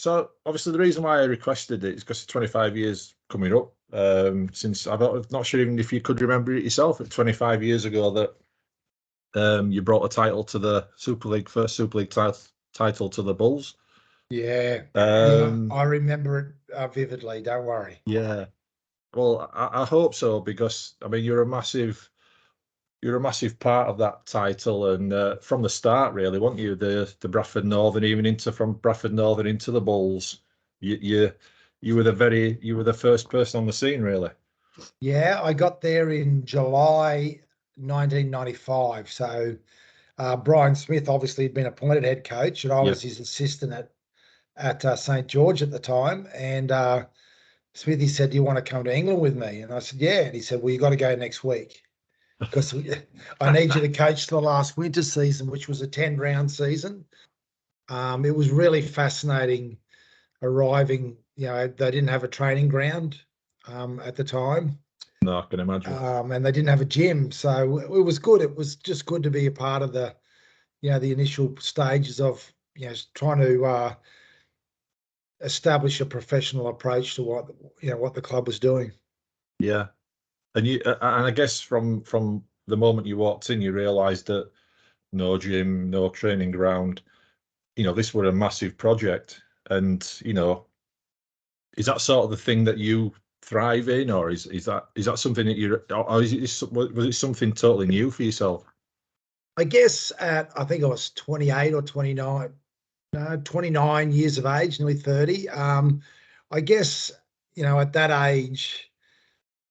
So obviously the reason why I requested it is because 25 years coming up. Since I'm not sure even if you could remember it yourself, at 25 years ago that you brought a title to the Super League, first Super League title to the Bulls. Yeah, I remember it vividly. Don't worry. Yeah. Well, I hope so, because I mean you're a massive part of that title, and from the start, really, weren't you? The Bradford Northern, even from Bradford Northern into the Bulls. You were the first person on the scene, really. Yeah, I got there in July 1995. So Brian Smith obviously had been appointed head coach, and I was his assistant at St. George at the time. And Smithy said, "Do you want to come to England with me?" And I said, "Yeah." And he said, "Well, you got to go next week, because I need you to coach the last winter season, which was a 10-round season." It was really fascinating arriving. They didn't have a training ground at the time. No, I can imagine. And they didn't have a gym, so it was good. It was just good to be a part of the initial stages of trying to establish a professional approach to what the club was doing. Yeah, and I guess from the moment you walked in, you realised that no gym, no training ground. This were a massive project, and is that sort of the thing that you thrive in, or is that something that or was it something totally new for yourself? I guess I think I was 28 or 29, 29 years of age, nearly 30. I guess at that age,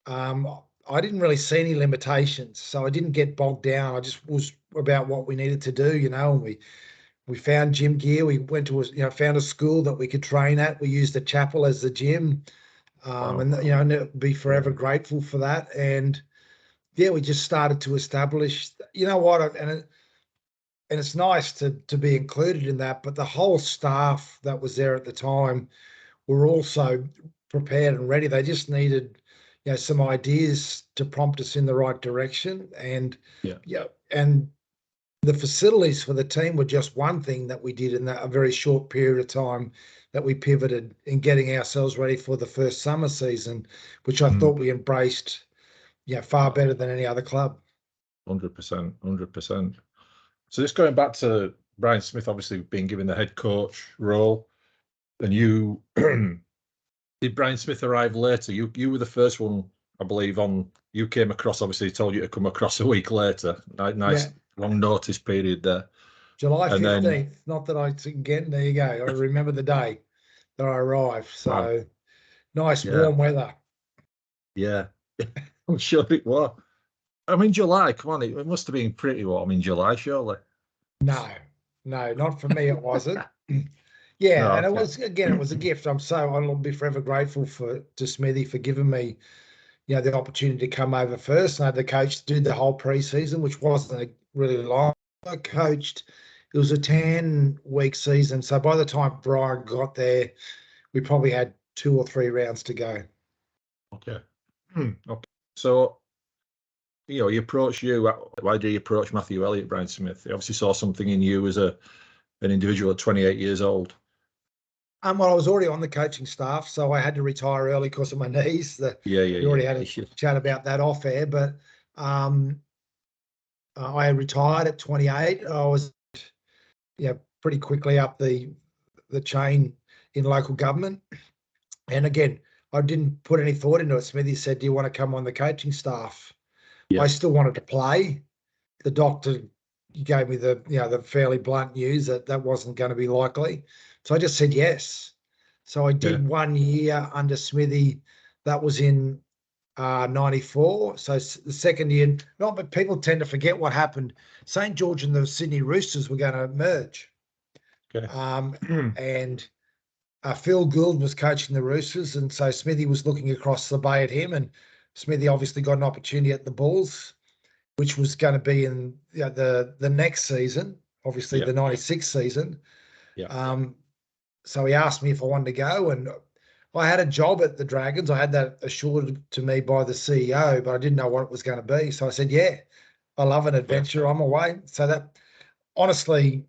I didn't really see any limitations, so I didn't get bogged down. I just was about what we needed to do, and we found gym gear. We went to found a school that we could train at. We used the chapel as the gym, Wow. and be forever grateful for that. And yeah, we just started to establish. And it's nice to be included in that. But the whole staff that was there at the time were also prepared and ready. They just needed some ideas to prompt us in the right direction. And and the facilities for the team were just one thing that we did in a very short period of time, that we pivoted in getting ourselves ready for the first summer season, which I thought we embraced far better than any other club. 100%, 100%. So just going back to Brian Smith, obviously being given the head coach role, and you did Brian Smith arrive later? You were the first one, I believe, you came across. Obviously, he told you to come across a week later. Nice long notice period there. July 15th. Not that I again. There you go. I remember the day that I arrived. So nice warm weather. Yeah, I'm sure it was. I mean, July. Come on, it must have been pretty warm in July, surely. No, not for me. It wasn't. Yeah, no, and it was a gift. I'll be forever grateful to Smithy for giving me, the opportunity to come over first. And I had the coach to do the whole preseason, which wasn't really long. I coached. It was a 10-week season, so by the time Brian got there, we probably had 2 or 3 rounds to go. Okay. Okay. So, he approached you. Why did he approach Matthew Elliott, Brian Smith? He obviously saw something in you as an individual at 28 years old. Well, I was already on the coaching staff, so I had to retire early because of my knees. We already had a chat about that off air, but I retired at 28. I was pretty quickly up the chain in local government. And again, I didn't put any thought into it. Smithy said, "Do you want to come on the coaching staff?" I still wanted to play. The doctor gave me the fairly blunt news that wasn't going to be likely. So I just said yes. So I did 1 year under Smithy. That was in 94. So the second year, but people tend to forget what happened. St. George and the Sydney Roosters were going to merge. Okay. And Phil Gould was coaching the Roosters, and so Smithy was looking across the bay at him, and Smithy obviously got an opportunity at the Bulls, which was going to be in the next season, obviously the 96 season. So he asked me if I wanted to go, and I had a job at the Dragons. I had that assured to me by the CEO, but I didn't know what it was going to be. So I said, yeah, I love an adventure. I'm away. So that, honestly,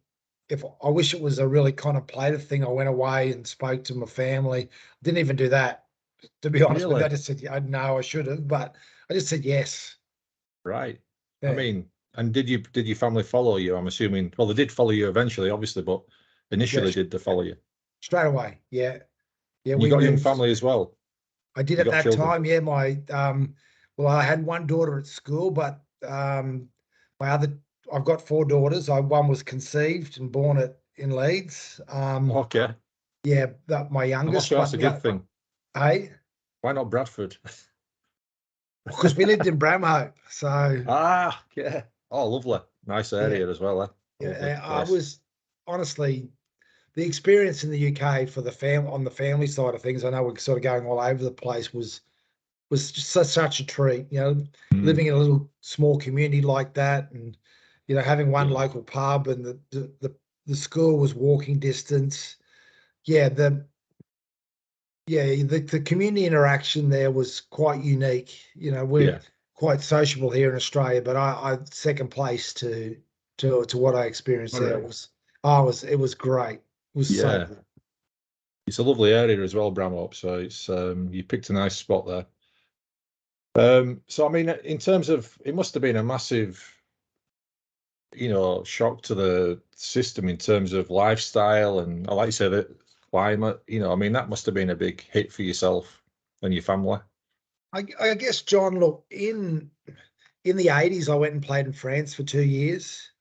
if I wish it was a really contemplative thing, I went away and spoke to my family. Didn't even do that, to be honest with you. I Really? just said, I know I should have, but I just said yes. Right. I Yeah, mean, and did your family follow you? I'm assuming. Well, they did follow you eventually, obviously, but yeah, initially did they follow you? straight away. Yeah, yeah. And you We got a young moved. family as well. I did You at got that children. time. Yeah, well, I had one daughter at school, but my other, I've got four daughters. One was conceived and born in Leeds. Okay. Yeah, that my I'm not youngest, sure but that's a good thing. hey, Why not Bradford? because we lived in Bramhope, so Ah, yeah. Oh, lovely. Nice yeah, area as well, eh? Lovely yeah. I place. was honestly the experience in the UK for the on the family side of things. I know we're sort of going all over the place. Was just such a treat. Mm, Living in a little small community like that, and having one yeah. local pub, and the school was walking distance. Yeah, the community interaction there was quite unique. We're Yeah. quite sociable here in Australia, but I second place to what I experienced All there. right. It was great. It was so Yeah. good. It's a lovely area as well, Bramhope. So it's you picked a nice spot there. So I mean, in terms of, it must have been a massive, shock to the system in terms of lifestyle and, I like you say, the climate. I mean, that must have been a big hit for yourself and your family. I guess, John, look, in the 80s, I went and played in France for 2 years.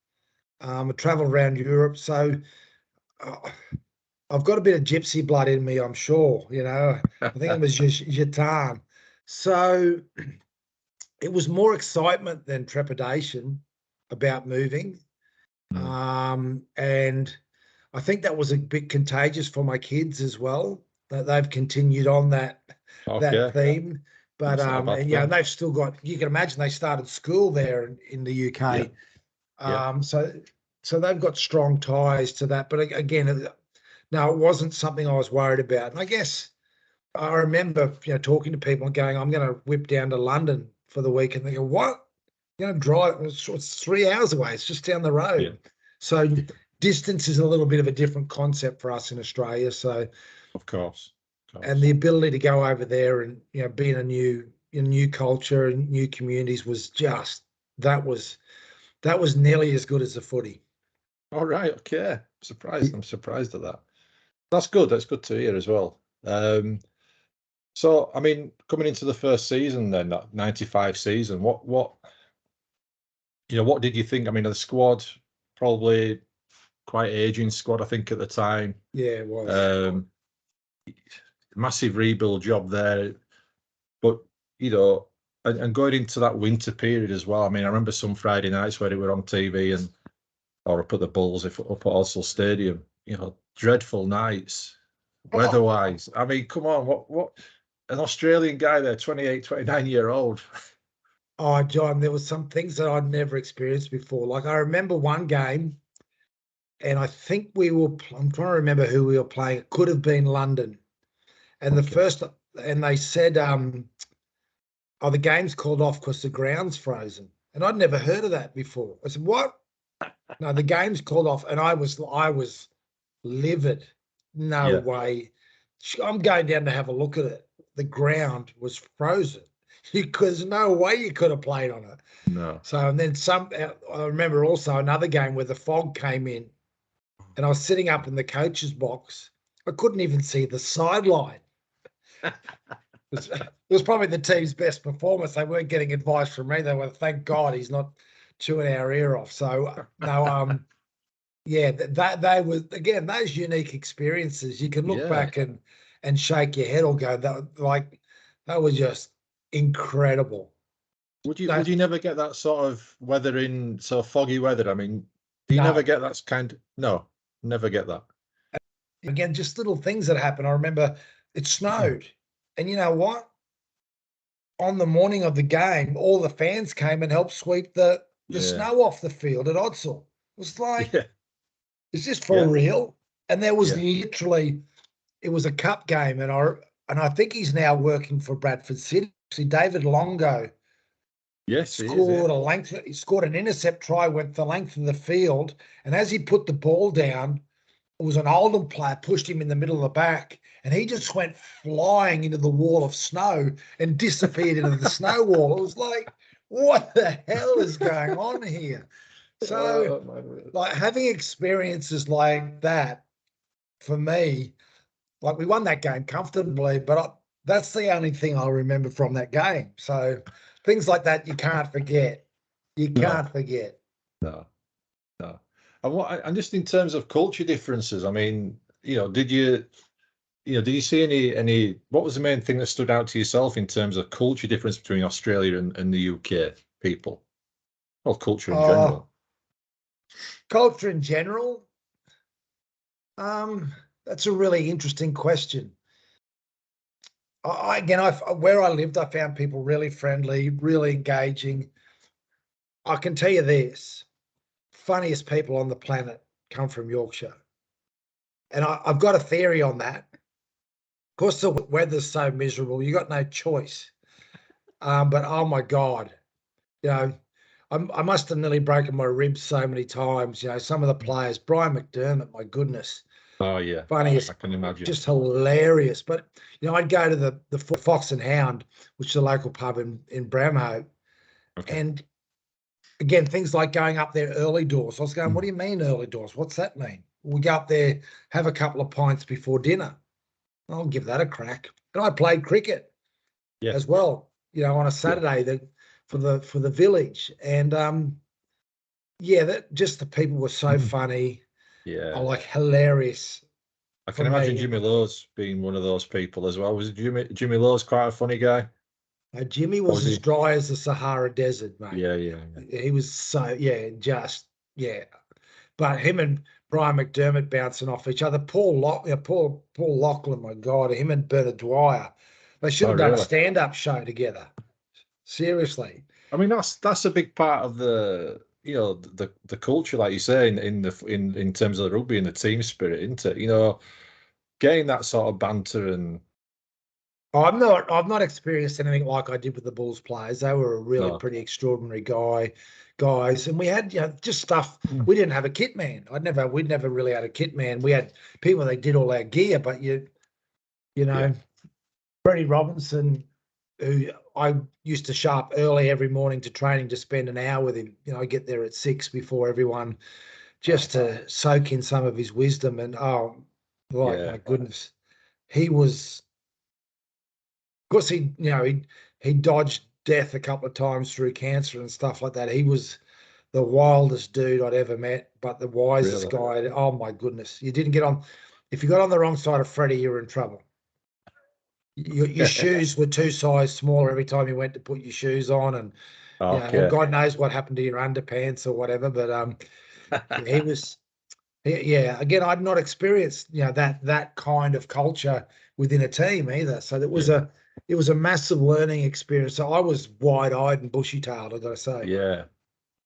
I traveled around Europe, so uh, I've got a bit of gypsy blood in me, I'm sure. I think it was Gitan. So it was more excitement than trepidation about moving. Mm. And I think that was a bit contagious for my kids as well. That they've continued on that Okay, theme. But that's not a bad and thing. and they've still got, you can imagine they started school there in the Yeah, UK. yeah, So they've got strong ties to that. But again, no, it wasn't something I was worried about. And I guess I remember, talking to people and going, I'm going to whip down to London for the week. And they go, what? Drive. It's 3 hours away. It's just down the yeah. road. So distance is a little bit of a different concept for us in Australia. So, Of course, of and course. the ability to go over there and, be in a new culture and new communities was just, that was nearly as good as the footy. All right, okay. Surprised. I'm surprised at that. That's good. That's good to hear as well. So I mean, coming into the first season, then that '95 season, what did you think? I mean, the squad probably quite aging squad, I think, at the time. Yeah, it was. Um, Massive rebuild job there, but you know, and going into that winter period as well. I mean, I remember some Friday nights where they were on TV and or up at the Bulls, if up at Odsal Stadium. Dreadful nights, Oh, weather-wise. I mean, come on, what an Australian guy there, 28, 29-year-old. oh, John, there was some things that I'd never experienced before. Like I remember one game, and I think I'm trying to remember who we were playing. It could have been London. And Okay. and they said, oh, the game's called off because the ground's frozen. And I'd never heard of that before. I said, what? No, the game's called off. And I was livid. No Yeah. way. I'm going down to have a look at it. The ground was frozen because no way you could have played on it. No. So, and then I remember also another game where the fog came in and I was sitting up in the coach's box. I couldn't even see the sideline. It was probably the team's best performance. They weren't getting advice from me. They were, thank God he's not chewing our ear off. So no, yeah, that they were, again, those unique experiences. You can look Yeah. back and shake your head or go, that was just incredible. Would you No, would you never get that sort of weather in so foggy weather? I mean, do you never no. get that kind? No, never get that. Again, just little things that happen. I remember it snowed, and you know what? On the morning of the game, all the fans came and helped sweep the Yeah. snow off the field at Odsal. It was like, Yeah. is this for Yeah. real? And there was Yeah. literally, it was a cup game, and I think he's now working for Bradford City. See, David Longo Yes, he scored a length. He scored an intercept try, went the length of the field, and as he put the ball down, it was an Oldham player pushed him in the middle of the back, and he just went flying into the wall of snow and disappeared into the snow wall. It was like, what the hell is going on here? So, like having experiences like that, for me, like we won that game comfortably, but that's the only thing I remember from that game. So things like that you can't forget. You can't forget. No. And just in terms of culture differences, I mean, did you see any? What was the main thing that stood out to yourself in terms of culture difference between Australia and the UK people? Well, culture in general. Culture in general. That's a really interesting question. Where I lived, I found people really friendly, really engaging. I can tell you this: funniest people on the planet come from Yorkshire, and I've got a theory on that. Of course, the weather's so miserable, you got no choice. But oh my God, I must have nearly broken my ribs so many times. Some of the players, Brian McDermott, my goodness. Oh yeah, funniest. I can imagine. Just hilarious. But I'd go to the Fox and Hound, which is a local pub in Bramhoe, and again, things like going up there early doors. I was going, what do you mean early doors? What's that mean? We go up there, have a couple of pints before dinner. I'll give that a crack. And I played cricket as well, on a Saturday for the village. And that just the people were so funny. Yeah. Like hilarious. I can imagine Jimmy Lowe's being one of those people as well. Was Jimmy Lowe's quite a funny guy? Jimmy was as dry as the Sahara Desert, mate. Yeah. He was so, But him and Brian McDermott bouncing off each other. Paul Lachlan, my God, him and Bernard Dwyer. They should have done a stand-up show together. Seriously. I mean, that's a big part of the the culture, like you say, in terms of the rugby and the team spirit, isn't it? Getting that sort of banter and. I've not experienced anything like I did with the Bulls players. They were a really pretty extraordinary guys, and we had just stuff. We didn't have a kit man. We'd never really had a kit man. We had people that did all our gear, but Freddie Robinson, who I used to show up early every morning to training to spend an hour with him. I get there at 6 before everyone, just to soak in some of his wisdom. And my goodness, he was. Of course, he dodged death a couple of times through cancer and stuff like that. He was the wildest dude I'd ever met, but the wisest guy. Oh my goodness! You didn't get on. If you got on the wrong side of Freddie, you were in trouble. Your shoes were 2 sizes smaller every time you went to put your shoes on, and God knows what happened to your underpants or whatever. But he was. Yeah, again, I'd not experienced that kind of culture within a team either. So it was a massive learning experience. So I was wide-eyed and bushy-tailed, I've got to say.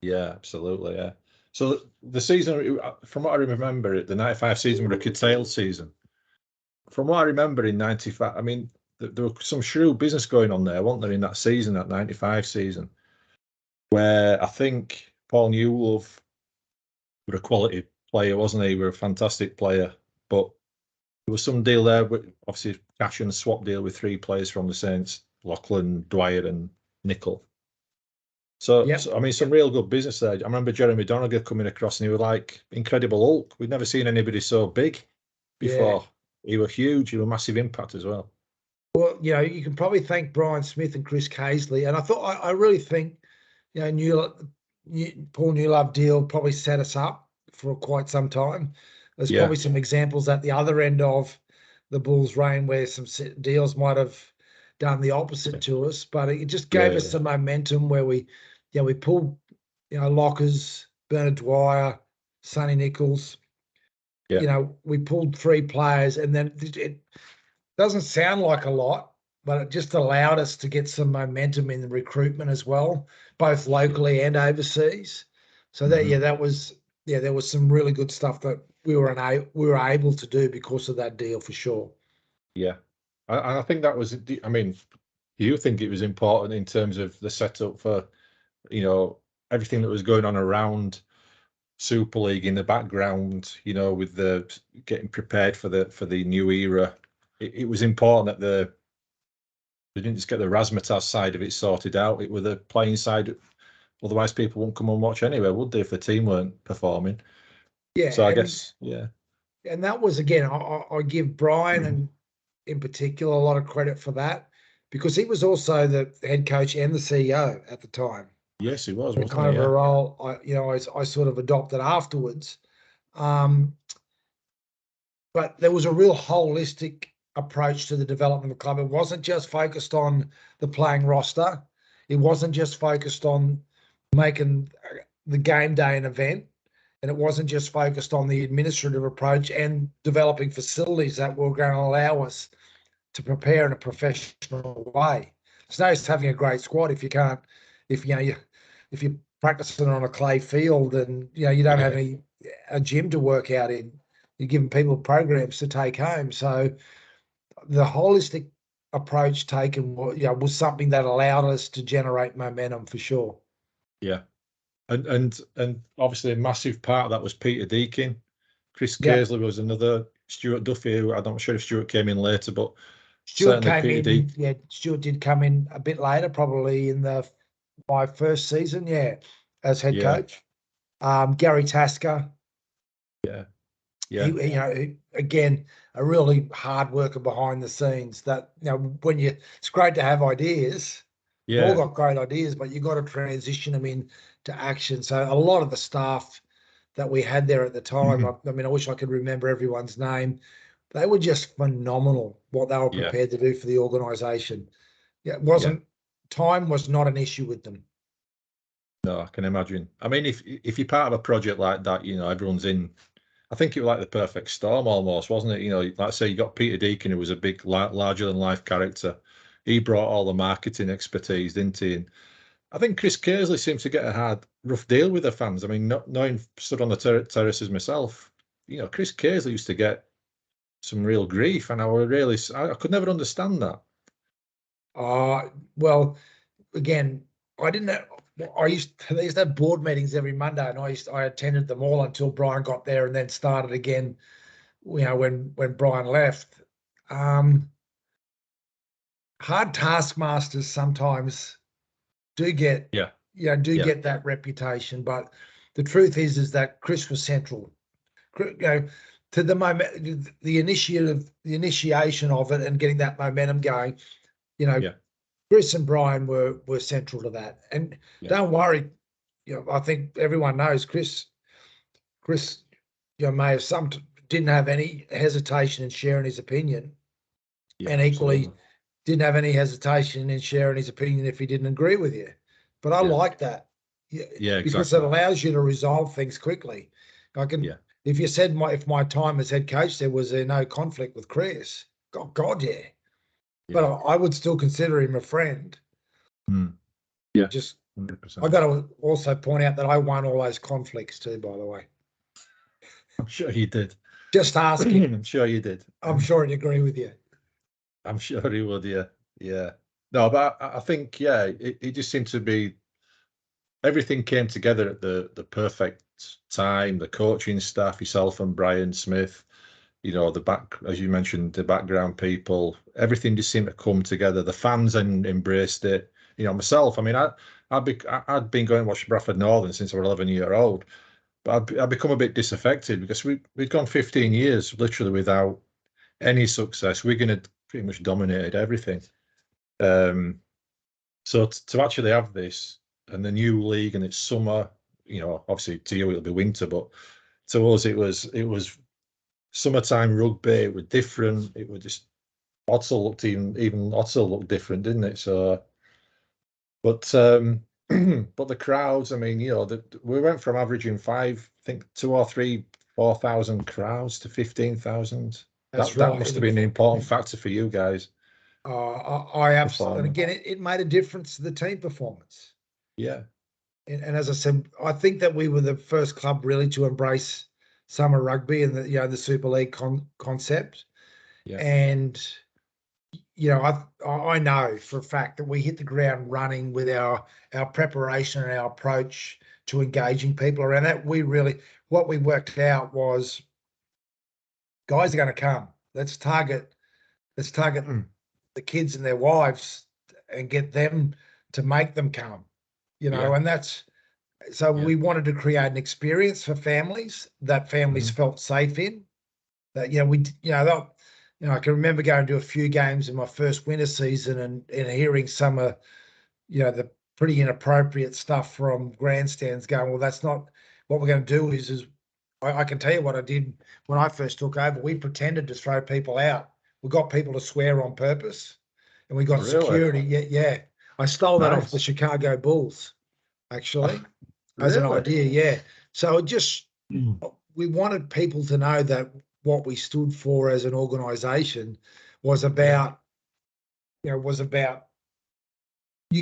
Yeah, absolutely. Yeah. So the season, from what I remember, the 95 season was a curtailed season. From what I remember in 95, I mean, there was some shrewd business going on there, wasn't there, in that season, that 95 season, where I think Paul Newlove was a quality player, wasn't he? He was a fantastic player, but there was some deal there, with obviously cash and swap deal with 3 players from the Saints: Lachlan, Dwyer, and Nicol. So I mean, some real good business there. I remember Jeremy Donegal coming across, and he was like Incredible Hulk. We'd never seen anybody so big before. He was huge. He was a massive impact as well. Well, you can probably thank Brian Smith and Chris Casely, and I really think, Paul Newlove deal probably set us up for quite some time. There's probably some examples at the other end of the Bulls' reign where some deals might have done the opposite to us, but it just gave us some momentum where we pulled, Lockers, Bernard Dwyer, Sonny Nichols. We pulled 3 players, and then it doesn't sound like a lot, but it just allowed us to get some momentum in the recruitment as well, both locally and overseas. So there was some really good stuff that we were able to do because of that deal for sure. Yeah, I think that was. I mean, do you think it was important in terms of the setup for you know, everything that was going on around Super League in the background, you know, with the getting prepared for the new era. It was important that they didn't just get the razzmatazz side of it sorted out. It was the playing side. Otherwise, people wouldn't come and watch anyway, would they, if the team weren't performing? Yeah, So I guess, yeah. And that was, again, I give Brian and in particular a lot of credit for that, because he was also the head coach and the CEO at the time. Yes, he was, The wasn't kind he? of a Yeah. role I sort of adopted afterwards. But there was a real holistic approach to the development of the club. It wasn't just focused on the playing roster. It wasn't just focused on making the game day an event. And it wasn't just focused on the administrative approach and developing facilities that were going to allow us to prepare in a professional way. It's no use having a great squad if you can't, if you're practicing on a clay field and you don't have a gym to work out in. You're giving people programs to take home. So the holistic approach taken was something that allowed us to generate momentum for sure. Yeah. And obviously a massive part of that was Peter Deakin. Chris Yeah. Kersley was another. Stuart Duffy, who I'm not sure if Stuart came in later, but Stuart certainly came Peter in. Deakin. Yeah, Stuart did come in a bit later, probably in my first season. Yeah, as head coach. Gary Tasker. Yeah. Yeah. Again, a really hard worker behind the scenes. That when it's great to have ideas. We've all got great ideas, but you've got to transition them into action. So a lot of the staff that we had there at the time, I mean, I wish I could remember everyone's name. They were just phenomenal what they were prepared to do for the organisation. Yeah, it wasn't time was not an issue with them. No, I can imagine. I mean, if you're part of a project like that, everyone's in. I think it was like the perfect storm almost, wasn't it? Like I say, you got Peter Deakin, who was a big, larger than life character. He brought all the marketing expertise, didn't he? And I think Chris Kersley seems to get a rough deal with the fans. I mean, not knowing stood on the terraces myself, Chris Kersley used to get some real grief, and I could never understand that. Well, again, I didn't know. They used to have board meetings every Monday, and I attended them all until Brian got there, and then started again. When Brian left. Hard taskmasters sometimes do get get that reputation, but the truth is that Chris was central. To the moment, the initiation of it, and getting that momentum going. Chris and Brian were central to that. And don't worry, I think everyone knows Chris, may have didn't have any hesitation in sharing his opinion, and equally Absolutely. didn't have any hesitation in sharing his opinion if he didn't agree with you. But I like that. Yeah, because exactly. it allows you to resolve things quickly. If you said if my time as head coach, there was no conflict with Chris. God, yeah. But I would still consider him a friend. Yeah. Just 100%. I got to also point out that I won all those conflicts too, by the way. I'm sure you did. Just asking. I'm sure you did. I'm sure he'd agree with you. I'm sure he would, yeah. No, but I think, it just seemed to be everything came together at the perfect time. The coaching staff, yourself and Brian Smith, as you mentioned, the background people, everything just seemed to come together. The fans embraced it. Myself, I mean, I'd been going to watch Bradford Northern since I was 11-year old, but I'd become a bit disaffected because we'd gone 15 years literally without any success. Wigan had pretty much dominated everything. So to actually have this and the new league, and it's summer, obviously to you it'll be winter, but to us it was summertime rugby. It was different. It was just Odsal looked even Odsal looked different, didn't it? So, but but the crowds. I mean, we went from averaging 2 or 3, 4,000 crowds to 15,000. That's That right. must have been an important factor for you guys. I absolutely, and again, it made a difference to the team performance. Yeah. And as I said, I think that we were the first club really to embrace summer rugby and the Super League concept. Yeah. And you know, I know for a fact that we hit the ground running with our preparation and our approach to engaging people around that. What we worked out was guys are going to come. Let's target the kids and their wives and get them to make them come, you know, and that's, so we wanted to create an experience for families that families felt safe in. That, you know, I can remember going to a few games in my first winter season and hearing some of, you know, the pretty inappropriate stuff from grandstands going, well, that's not what we're going to do. Is I can tell you what I did when I first took over. We pretended to throw people out. We got people to swear on purpose, and we got security. Yeah. I stole that off the Chicago Bulls, actually, as an idea. Yeah. So we wanted people to know that what we stood for as an organization was about, you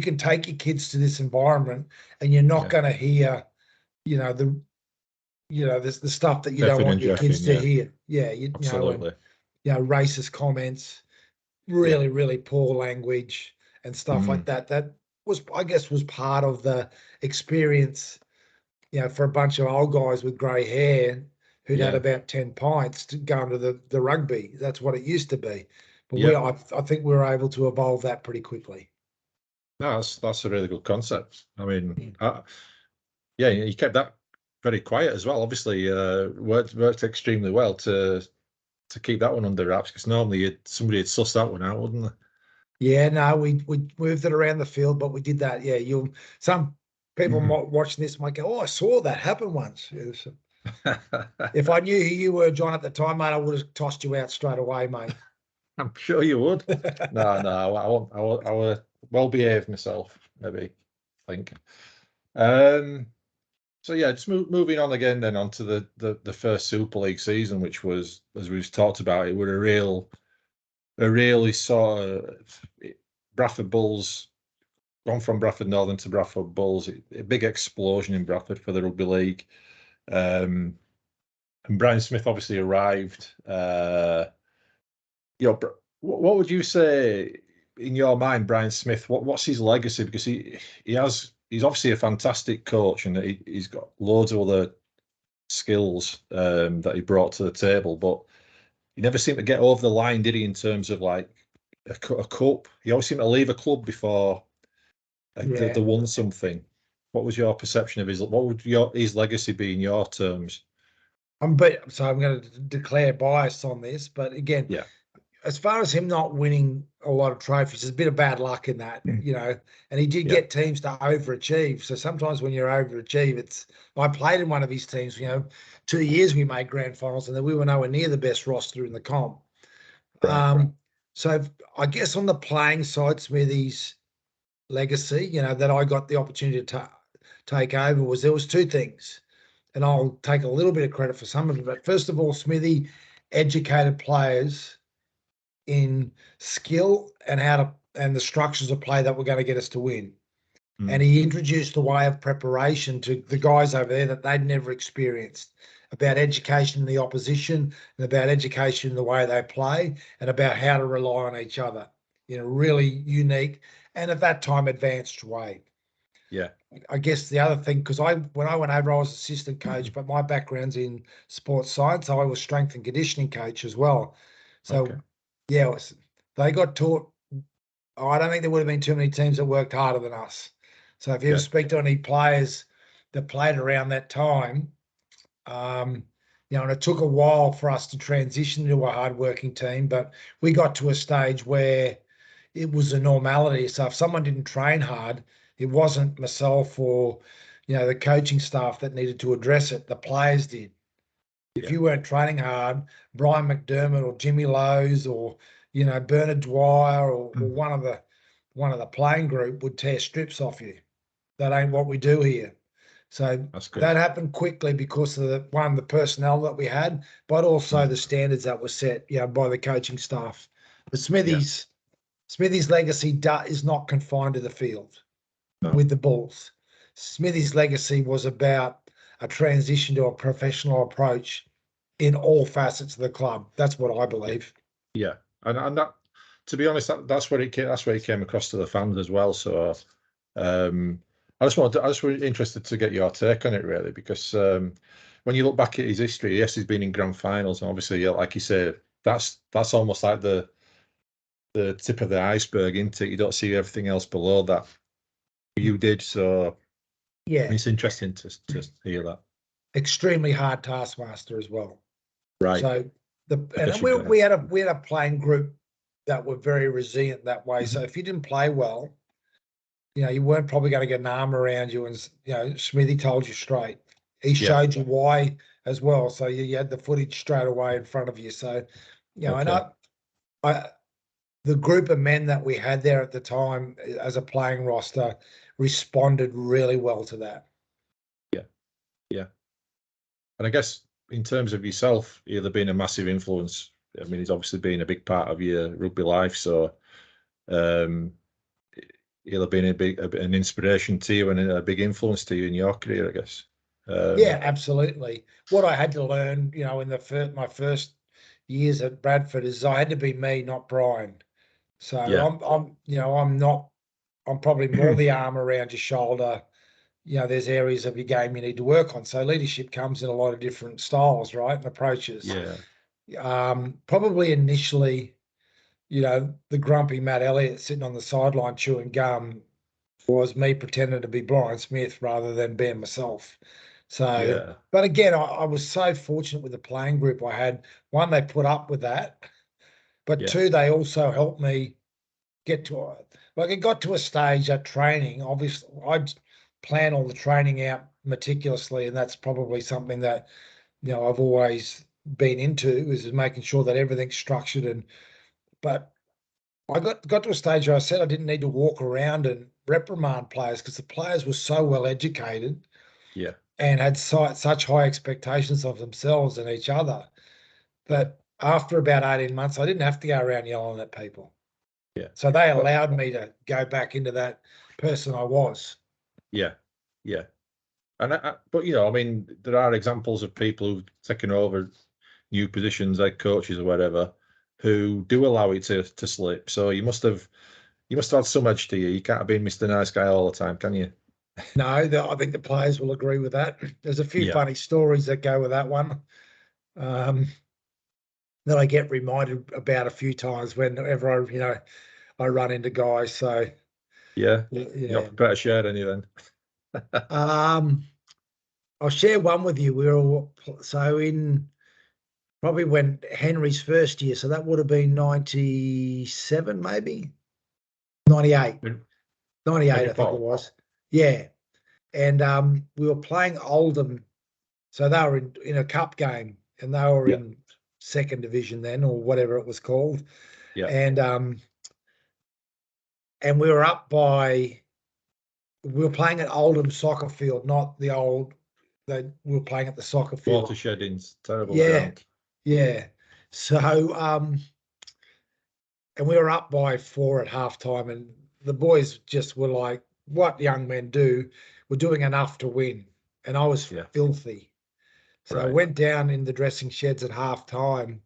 can take your kids to this environment and you're not going to hear, the stuff that you don't want your kids to hear. Yeah. Absolutely. Racist comments, really, really poor language and stuff like that. That was, I guess, was part of the experience, for a bunch of old guys with grey hair who'd had about 10 pints to go into the rugby. That's what it used to be. But I think we were able to evolve that pretty quickly. No, that's a really good concept. I mean, you kept that very quiet as well. Obviously, worked extremely well to keep that one under wraps, because normally somebody would suss that one out, wouldn't they? Yeah, no, we moved it around the field, but we did that. Yeah, some people might watch this might go, "Oh, I saw that happen once." Yeah, so. If I knew who you were, John, at the time, mate, I would have tossed you out straight away, mate. I'm sure you would. No, I will well behave myself, maybe, I think. So yeah, just moving on again then onto the first Super League season, which was, as we've talked about, it were a really sort of Bradford Bulls, gone from Bradford Northern to Bradford Bulls, a big explosion in Bradford for the rugby league. And Brian Smith obviously arrived. What would you say in your mind, Brian Smith? What's his legacy? Because he's obviously a fantastic coach, and he's got loads of other skills that he brought to the table, but he never seemed to get over the line, did he? In terms of like a cup, he always seemed to leave a club before they won something. What was your perception of what would his legacy be in your terms? I'm going to declare bias on this, but again, as far as him not winning a lot of trophies, there's a bit of bad luck in that, and he did get teams to overachieve. So sometimes when you overachieve, I played in one of his teams, 2 years we made grand finals, and then we were nowhere near the best roster in the comp. Right. So I guess on the playing side, Smithy's legacy, that I got the opportunity to take over there was two things. And I'll take a little bit of credit for some of it. But first of all, Smithy educated players in skill and and the structures of play that were going to get us to win. And he introduced a way of preparation to the guys over there that they'd never experienced, about education in the opposition and about education in the way they play and about how to rely on each other in a really unique and at that time advanced way. Yeah. I guess the other thing, because when I went over, I was assistant coach, but my background's in sports science. I was strength and conditioning coach as well. So, they got taught. I don't think there would have been too many teams that worked harder than us. So if you ever speak to any players that played around that time, and it took a while for us to transition to a hardworking team, but we got to a stage where it was a normality. So if someone didn't train hard, it wasn't myself or, the coaching staff that needed to address it. The players did. If you weren't training hard, Brian McDermott or Jimmy Lowe's or, Bernard Dwyer or one of the playing group would tear strips off you. That ain't what we do here. So that happened quickly because of the personnel that we had, but also the standards that were set, by the coaching staff. But Smithy's legacy is not confined to the field with the Bulls. Smithy's legacy was about a transition to a professional approach in all facets of the club. That's what I believe. Yeah, and to be honest, that's where it came. That's where it came across to the fans as well. So, I just was interested to get your take on it, really, because when you look back at his history, yes, he's been in grand finals, and obviously, like you say, that's almost like the tip of the iceberg, isn't it? You don't see everything else below that. You did, so Yeah, it's interesting to hear that. extremely hard taskmaster as well. Right. So we had a playing group that were very resilient that way. So if you didn't play well, you weren't probably going to get an arm around you, and Smithy told you straight. He showed you why as well. So you had the footage straight away in front of you. So and the group of men that we had there at the time as a playing roster responded really well to that. Yeah. And I guess in terms of yourself, you've been a massive influence. I mean, he's obviously been a big part of your rugby life. So he'll have been an inspiration to you and a big influence to you in your career, I guess. Yeah, absolutely. What I had to learn, in my first years at Bradford is I had to be me, not Brian. So I'm probably more the arm around your shoulder. There's areas of your game you need to work on. So leadership comes in a lot of different styles, right, and approaches. Yeah. Probably initially, the grumpy Matt Elliott sitting on the sideline chewing gum was me pretending to be Brian Smith rather than being myself. So, but again, I was so fortunate with the playing group I had. One, they put up with that, but two, they also helped me get to it got to a stage at training. Obviously, I'd plan all the training out meticulously, and that's probably something that I've always been into, is making sure that everything's structured. But I got to a stage where I said I didn't need to walk around and reprimand players because the players were so well educated, and had such high expectations of themselves and each other that after about 18 months, I didn't have to go around yelling at people. So they allowed me to go back into that person I was. Yeah. And but I mean, there are examples of people who've taken over new positions, like coaches or whatever, who do allow it to slip. So you must have had some edge to you. You can't have been Mr. Nice Guy all the time, can you? No, I think the players will agree with that. There's a few funny stories that go with that one. That I get reminded about a few times whenever I run into guys. So you're not prepared to share any then. I'll share one with you. We were all in probably when Henry's first year, so that would have been 97, maybe 98. 98, I think it was. Yeah. And we were playing Oldham, so they were in a cup game, and they were in second division then, or whatever it was called. And we were up by. We were playing at Oldham soccer field, not the old. We were playing at the soccer field. Watershed, terrible ground. Yeah. So and we were up by 4 at halftime, and the boys just were like, "What young men do? We're doing enough to win." And I was filthy. So I went down in the dressing sheds at halftime,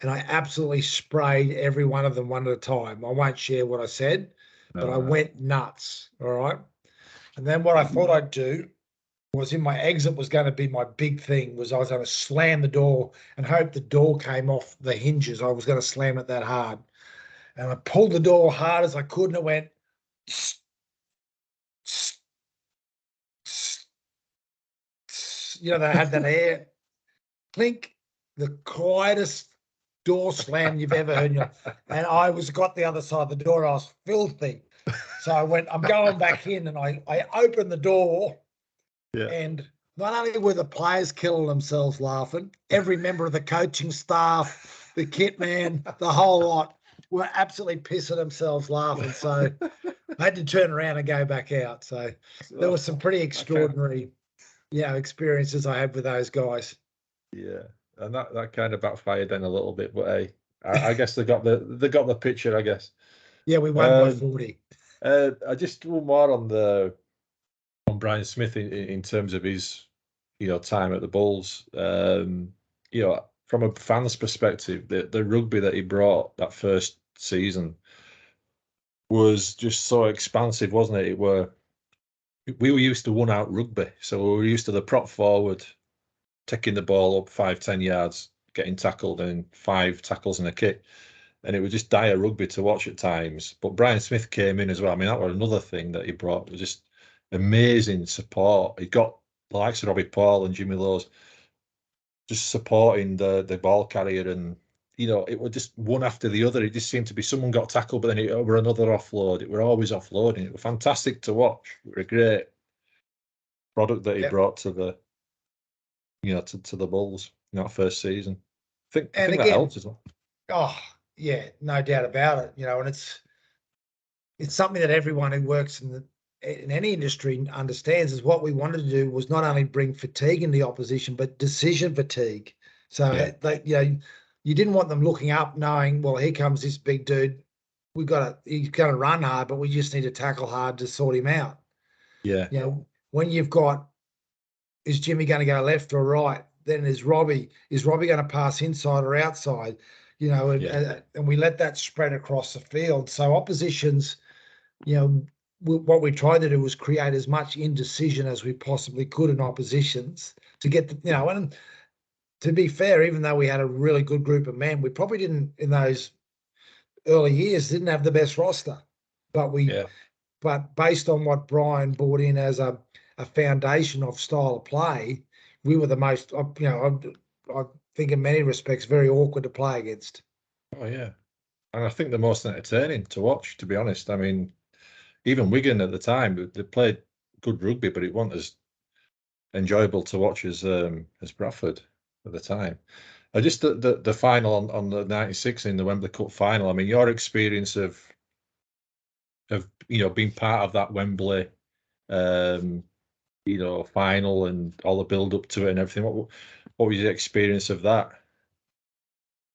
and I absolutely sprayed every one of them one at a time. I won't share what I said, but I went nuts. All right. And then what I thought I'd do was, in my exit was going to be my big thing, was I was going to slam the door and hope the door came off the hinges. I was going to slam it that hard. And I pulled the door hard as I could, and it went, they had that air clink, the quietest door slam you've ever heard. And I got the other side of the door. I was filthy. So I went, I'm going back in, and I opened the door. And not only were the players killing themselves laughing, every member of the coaching staff, the kit man, the whole lot were absolutely pissing themselves laughing. So I had to turn around and go back out. So there was some pretty extraordinary, experiences I had with those guys. Yeah, and that kind of backfired then a little bit, but hey, I guess they got the picture, I guess. Yeah, we won by 40. I just one more on Brian Smith in terms of his time at the Bulls. From a fan's perspective, the rugby that he brought that first season was just so expansive, wasn't it? We were used to one-out rugby, so we were used to the prop forward taking the ball up 5-10 yards, getting tackled, and 5 tackles and a kick. And it was just dire rugby to watch at times. But Brian Smith came in as well. I mean, that was another thing that he brought. It was just amazing support. He got the likes of Robbie Paul and Jimmy Lowes just supporting the ball carrier, and it was just one after the other. It just seemed to be someone got tackled, but then it were another offload. It were always offloading. It was fantastic to watch. It was a great product that he brought to the to the Bulls in that first season. I think that helps as well. Oh yeah, no doubt about it. And it's something that everyone who works in any industry understands. Is what we wanted to do was not only bring fatigue in the opposition, but decision fatigue. So you didn't want them looking up knowing, well, here comes this big dude. He's going to run hard, but we just need to tackle hard to sort him out. Yeah. When you've got, is Jimmy going to go left or right? Then is Robbie going to pass inside or outside? And we let that spread across the field. So oppositions, what we tried to do was create as much indecision as we possibly could in oppositions to get and to be fair, even though we had a really good group of men, we probably didn't in those early years didn't have the best roster, but based on what Brian brought in as a foundation of style of play, we were the most, I think in many respects, very awkward to play against. Oh yeah. And I think the most entertaining to watch, to be honest. I mean, even Wigan at the time, they played good rugby, but it wasn't as enjoyable to watch as Bradford at the time. Just the final on the 96 in the Wembley Cup final. I mean, your experience of being part of that Wembley final and all the build up to it and everything. What was your experience of that?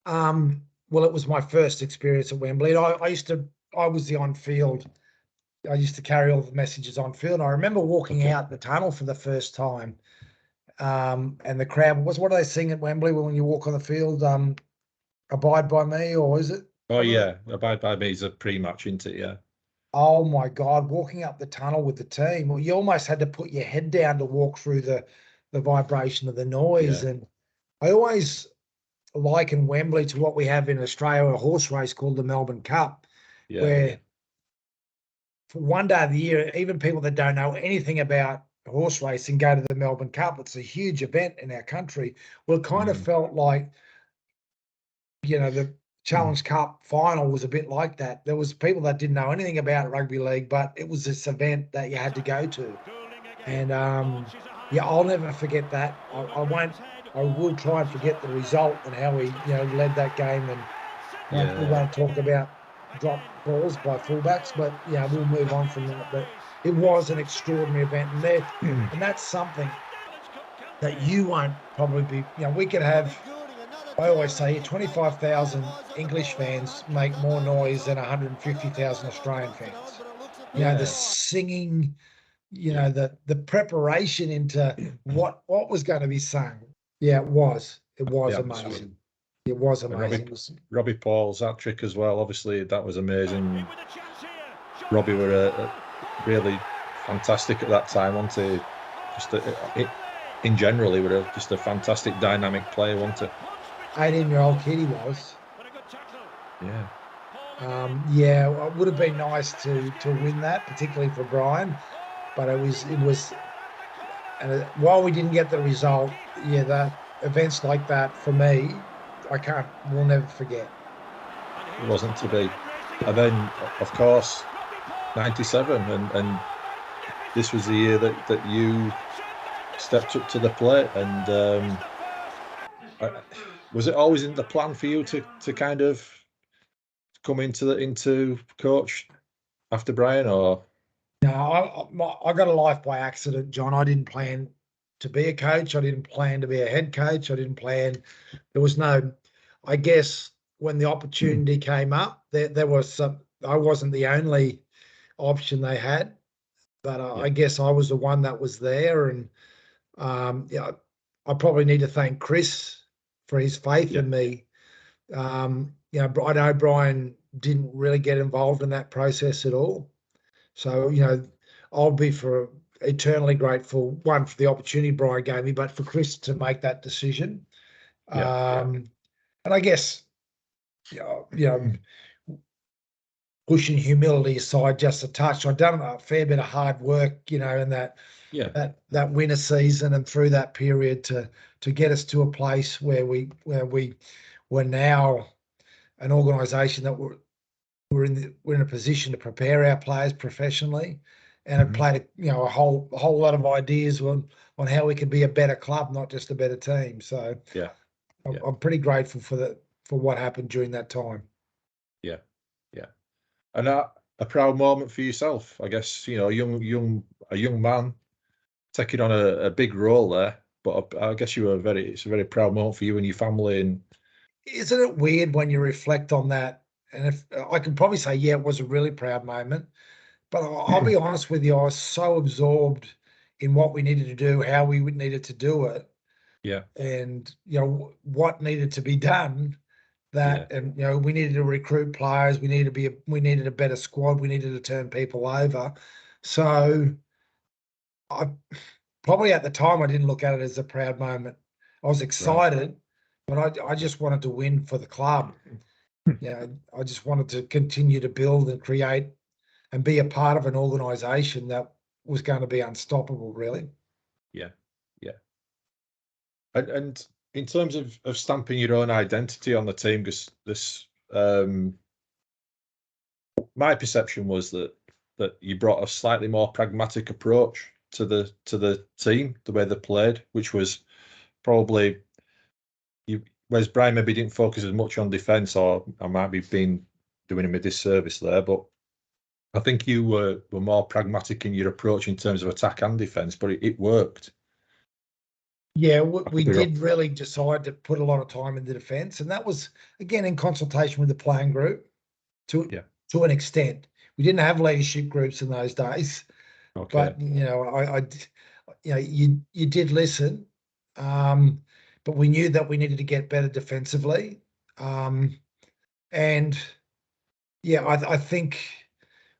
Well, it was my first experience at Wembley. I was the on-field. I used to carry all the messages on field. I remember walking out the tunnel for the first time, and the crowd what do they sing at Wembley when you walk on the field? Abide by me, or is it? Oh yeah, Abide by me is a pre-match, isn't it? Yeah. Oh my God, walking up the tunnel with the team, well, you almost had to put your head down to walk through the vibration of the noise. And I always liken Wembley to what we have in Australia, a horse race called the Melbourne Cup, where for one day of the year, even people that don't know anything about horse racing go to the Melbourne Cup. It's a huge event in our country. Well, it kind of felt like, the Challenge Cup final was a bit like that. There was people that didn't know anything about rugby league, but it was this event that you had to go to. And I'll never forget that. I will try and forget the result and how we, led that game. And we won't talk about drop balls by fullbacks, but we'll move on from that. But it was an extraordinary event, and that's something that you won't probably be. We could have. I always say 25,000 English fans make more noise than 150,000 Australian fans. The singing, the preparation into what was going to be sung. Yeah, it was amazing. It was amazing. Robbie Paul's hat trick as well. Obviously, that was amazing. Robbie were really fantastic at that time, wasn't he? Just in general, he was just a fantastic dynamic player, wasn't he? 18-year-old kid he was. Yeah. It would have been nice to win that, particularly for Brian, but it was. And while we didn't get the result, that events like that for me, we'll never forget. It wasn't to be. And then, of course, 97, and this was the year that you stepped up to the plate. And was it always in the plan for you to kind of come into coach after Brian, or? No, I got a life by accident, John. I didn't plan to be a coach. I didn't plan to be a head coach. I didn't plan. There was no. I guess when the opportunity came up, there was some. I wasn't the only option they had, but I guess I was the one that was there. And I probably need to thank Chris for his faith in me. I know Brian didn't really get involved in that process at all. So, you know, I'll be eternally grateful, one, for the opportunity Brian gave me, but for Chris to make that decision. And I guess, pushing humility aside just a touch, I've done a fair bit of hard work, in that winter season and through that period to get us to a place where we were now an organisation that we're in a position to prepare our players professionally, and have played a whole lot of ideas on how we can be a better club, not just a better team. So I'm pretty grateful for what happened during that time. Yeah. And a proud moment for yourself, I guess. A young man taking on a big role there. But I guess it's a very proud moment for you and your family. And isn't it weird when you reflect on that? And if I can probably say, yeah, it was a really proud moment. But I'll be honest with you, I was so absorbed in what we needed to do, how we needed to do it, and what needed to be done. And we needed to recruit players. We needed a better squad. We needed to turn people over. So I probably at the time I didn't look at it as a proud moment. I was excited, but I just wanted to win for the club. I just wanted to continue to build and create and be a part of an organisation that was going to be unstoppable, really. Yeah. And in terms of stamping your own identity on the team, because my perception was that you brought a slightly more pragmatic approach to the team, the way they played, which was probably whereas Brian maybe didn't focus as much on defence, or I might be doing him a disservice there, but I think you were more pragmatic in your approach in terms of attack and defence, but it worked. Yeah, we did really decide to put a lot of time into defence, and that was, again, in consultation with the playing group to an extent. We didn't have leadership groups in those days, but you did listen, but we knew that we needed to get better defensively, and I think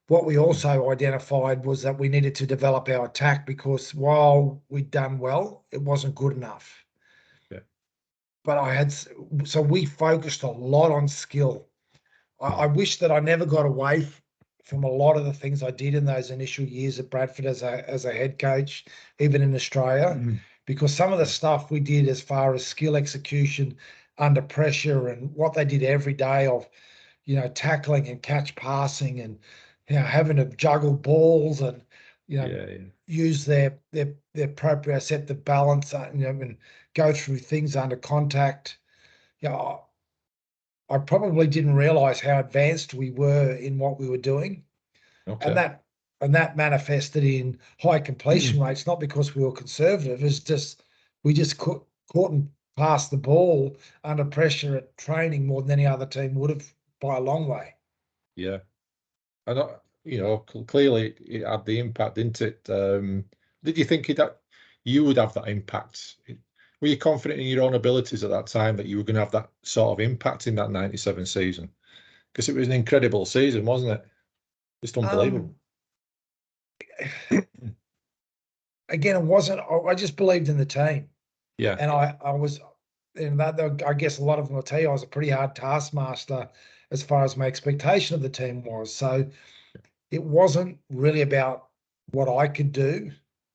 what we also identified was that we needed to develop our attack, because while we'd done well, it wasn't good enough. But so we focused a lot on skill. I wish that I never got away from a lot of the things I did in those initial years at Bradford as a head coach, even in Australia, because some of the stuff we did as far as skill execution under pressure and what they did every day of, tackling and catch passing and having to juggle balls and use their proprioceptive balance, and go through things under contact. I probably didn't realise how advanced we were in what we were doing, and that manifested in high completion rates. Not because we were conservative; it's just we just caught and passed the ball under pressure at training more than any other team would have by a long way. Yeah. And clearly it had the impact, didn't it? Did you think that you would have that impact? Were you confident in your own abilities at that time that you were going to have that sort of impact in that 97 season? Because it was an incredible season, wasn't it? Just unbelievable. Again, it wasn't. I just believed in the team. Yeah. And I was, and that, I guess a lot of them will tell you I was a pretty hard taskmaster as far as my expectation of the team was. So it wasn't really about what I could do.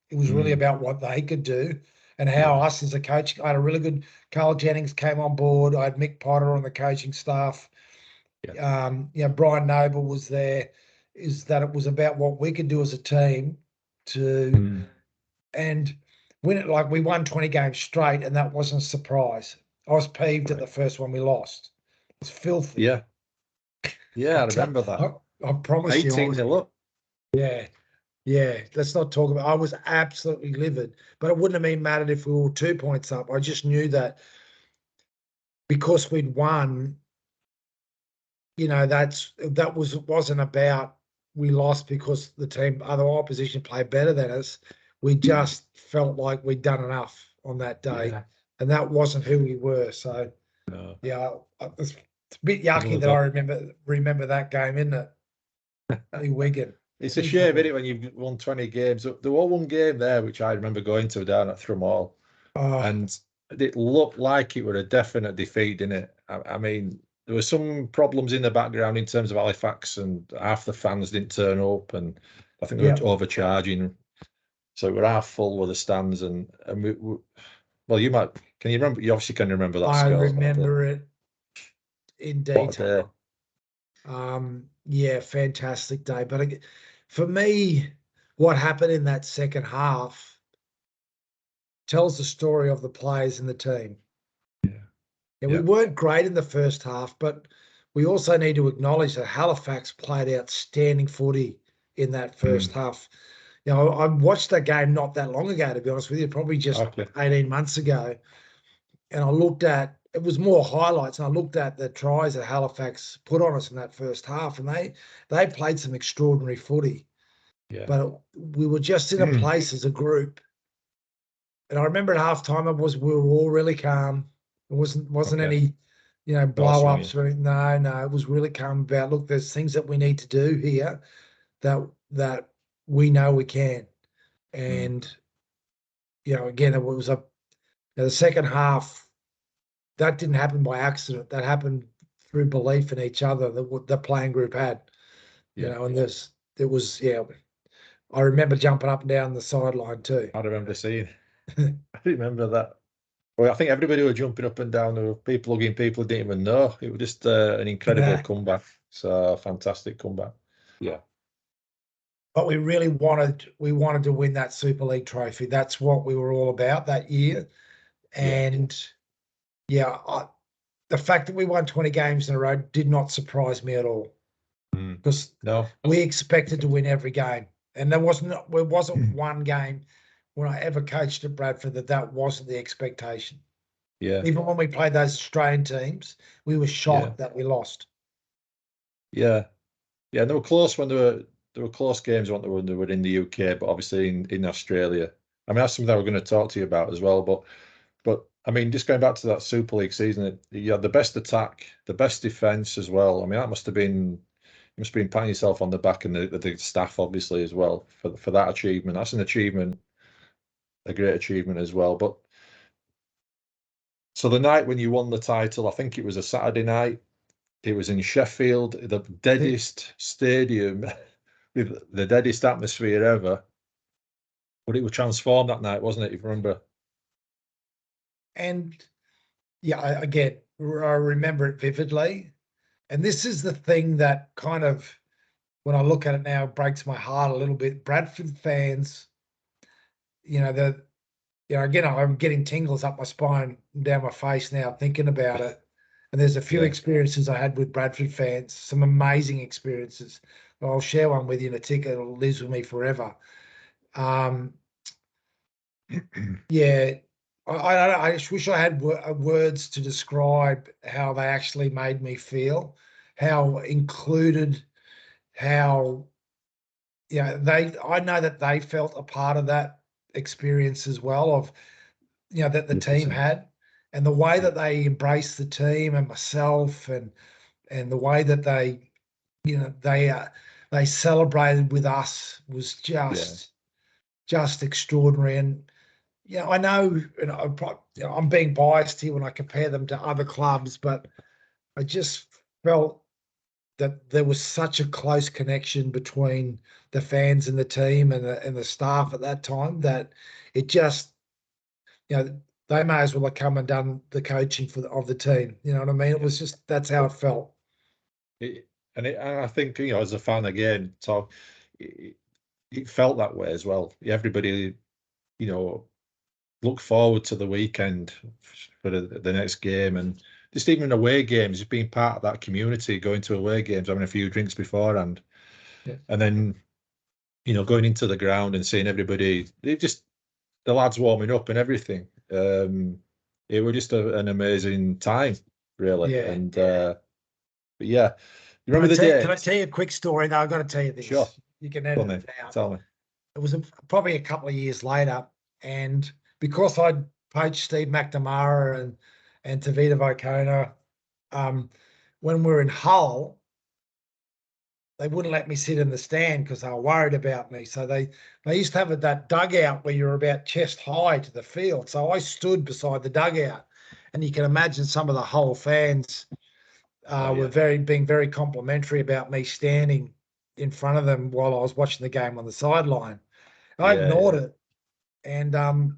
It was really about what they could do and how us as a coach. I had a really good Carl Jennings came on board. I had Mick Potter on the coaching staff. Brian Noble was there. Is that it was about what we could do as a team and win it. Like we won 20 games straight, and that wasn't a surprise. I was peeved at the first one we lost. It was filthy. Yeah, I remember that. I promise 18-0 up. Yeah. Let's not talk about. I was absolutely livid, but it wouldn't have been mattered if we were 2 points up. I just knew that because we'd won, that wasn't about we lost because the other opposition played better than us. We just felt like we'd done enough on that day, and that wasn't who we were. So, It's a bit yucky that I remember that game, isn't it? Wigan. It's a shame, isn't it, when you've won 20 games. There was one game there which I remember going to down at Thrumall, and it looked like it were a definite defeat, didn't it? I mean, there were some problems in the background in terms of Halifax, and half the fans didn't turn up, and I think they were overcharging. So we were half full with the stands, and we well, you might, can you remember? You obviously can remember that. I remember it in detail. Yeah, fantastic day. But for me, what happened in that second half tells the story of the players in the team. Yeah, we weren't great in the first half, but we also need to acknowledge that Halifax played outstanding footy in that first half. You know, I watched that game not that long ago, to be honest with you, probably just 18 months ago. And I looked at, it was more highlights, and I looked at the tries that Halifax put on us in that first half, and they played some extraordinary footy. Yeah. But we were just in a place as a group. And I remember at halftime we were all really calm. It wasn't any, blow ups or anything. No, it was really calm about, look, there's things that we need to do here that we know we can. And again, it was the second half, that didn't happen by accident. That happened through belief in each other that the playing group had. And I remember jumping up and down the sideline too. I remember seeing. I remember that. Well, I think everybody was jumping up and down. There were people hugging people who didn't even know. It was just an incredible comeback. So fantastic comeback. Yeah. But we really wanted to win that Super League trophy. That's what we were all about that year. And the fact that we won 20 games in a row did not surprise me at all. Because we expected to win every game. And there wasn't one game when I ever coached at Bradford that wasn't the expectation. Yeah. Even when we played those Australian teams, we were shocked that we lost. Yeah. Yeah, they were close when there were close games when they were in the UK, but obviously in Australia. I mean, that's something that we're going to talk to you about as well. But I mean, just going back to that Super League season, you had the best attack, the best defence as well. I mean, that must have been patting yourself on the back, and the staff obviously as well for that achievement. That's an achievement, a great achievement as well. But so the night when you won the title, I think it was a Saturday night. It was in Sheffield, the deadest stadium, with the deadest atmosphere ever. But it was transformed that night, wasn't it? If you remember. And I remember it vividly. And this is the thing that kind of, when I look at it now, breaks my heart a little bit. Bradford fans, again, I'm getting tingles up my spine and down my face now thinking about it. And there's a few experiences I had with Bradford fans, some amazing experiences. I'll share one with you in a tick. It'll live with me forever. I just wish I had words to describe how they actually made me feel, how included, how, I know that they felt a part of that experience as well, of, that the team had, and the way that they embraced the team and myself, and the way that they celebrated with us was just extraordinary. And I know, and I'm being biased here when I compare them to other clubs, but I just felt that there was such a close connection between the fans and the team and the staff at that time, that it just, they may as well have come and done the coaching of the team. You know what I mean? It was just, that's how it felt. And I think, as a fan again, so it felt that way as well. Everybody, look forward to the weekend for the next game, and just even away games, just being part of that community, going to away games, having a few drinks beforehand, and then going into the ground and seeing everybody, the lads warming up and everything. It was just an amazing time, really. And but you remember the day? Can I tell you a quick story? No, I've got to tell you this. Sure. You can edit it out. Tell me. It was probably a couple of years later, and because I'd poached Steve McNamara and Tavita Vocona, when we're in Hull, they wouldn't let me sit in the stand because they were worried about me. So they used to have that dugout where you're about chest high to the field. So I stood beside the dugout, and you can imagine some of the Hull fans were being very complimentary about me standing in front of them while I was watching the game on the sideline. I ignored it, and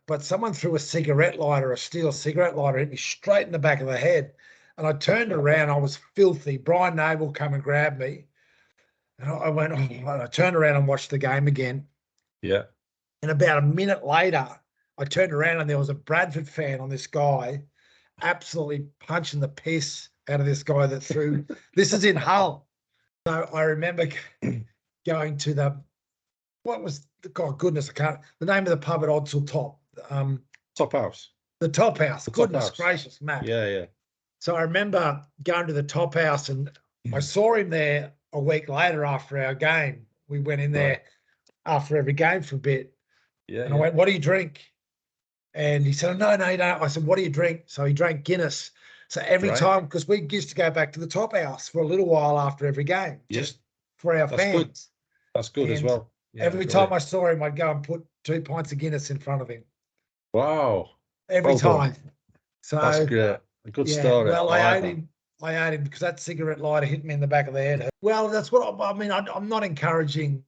but someone threw a cigarette lighter, a steel cigarette lighter, hit me straight in the back of the head. And I turned around, I was filthy. Brian Noble come and grabbed me. And I went, and I turned around and watched the game again. Yeah. And about a minute later, I turned around and there was a Bradford fan on this guy, absolutely punching the piss out of this guy that threw. This is in Hull. So I remember going to what was God goodness, the name of the pub at Odsal Top. Top House. The Top House. Goodness Top House. gracious, Matt. Yeah. So I remember going to the Top House, and I saw him there a week later after our game. We went in there after every game for a bit. Yeah. And I went, "What do you drink?" And he said, "No, you don't." I said, "What do you drink?" So he drank Guinness. So every time, because we used to go back to the Top House for a little while after every game, just for our fans. Good. That's good as well. Yeah, every time I saw him, I'd go and put 2 pints of Guinness in front of him. Wow. Every time. So that's great. A good story. Well, I owed him because that cigarette lighter hit me in the back of the head. Well, that's what I mean. I'm not encouraging,